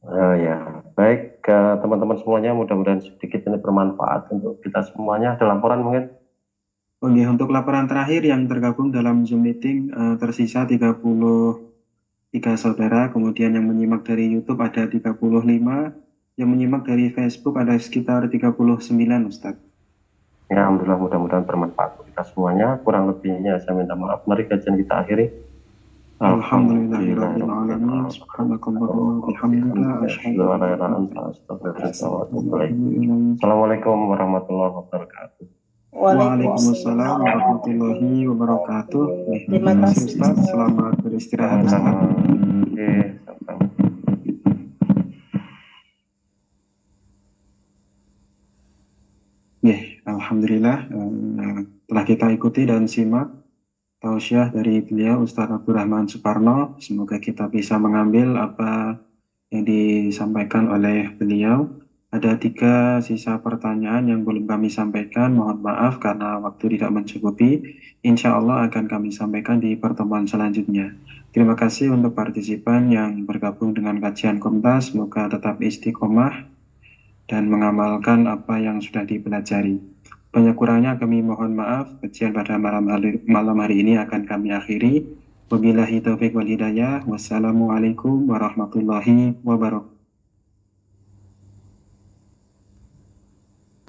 [SPEAKER 6] Oh ya, baik ke teman-teman semuanya, mudah-mudahan sedikit ini bermanfaat untuk kita semuanya. Ada laporan mungkin?
[SPEAKER 3] Oke, untuk laporan terakhir yang tergabung dalam Zoom meeting tersisa 33 saudara, kemudian yang menyimak dari YouTube ada 35, yang menyimak dari Facebook ada sekitar 39 Ustadz.
[SPEAKER 6] Ya, alhamdulillah, mudah-mudahan bermanfaat untuk kita semuanya. Kurang lebihnya saya minta maaf. Mari kajian kita akhiri.
[SPEAKER 3] Alhamdulillahirrahmanirrahim. Subhanakallahumma bihamdika asyhadu an la ilaha illa anta astaghfiruka wa atubu ilaik.
[SPEAKER 6] Assalamualaikum warahmatullahi wabarakatuh.
[SPEAKER 3] Waalaikumsalam warahmatullahi wabarakatuh. Terima kasih Ustaz. Selamat beristirahat Ustaz. Alhamdulillah telah kita ikuti dan simak tausiah dari beliau Ustaz Abdurrahman Suparno. Semoga kita bisa mengambil apa yang disampaikan oleh beliau. Ada 3 sisa pertanyaan yang belum kami sampaikan. Mohon maaf karena waktu tidak mencukupi. Insya Allah akan kami sampaikan di pertemuan selanjutnya. Terima kasih untuk partisipan yang bergabung dengan kajian Kompas. Semoga tetap istiqomah dan mengamalkan apa yang sudah dipelajari. Banyak kurangnya kami mohon maaf. Kajian pada malam hari ini akan kami akhiri. Wabillahi taufiq wal hidayah. Wassalamualaikum warahmatullahi wabarakatuh.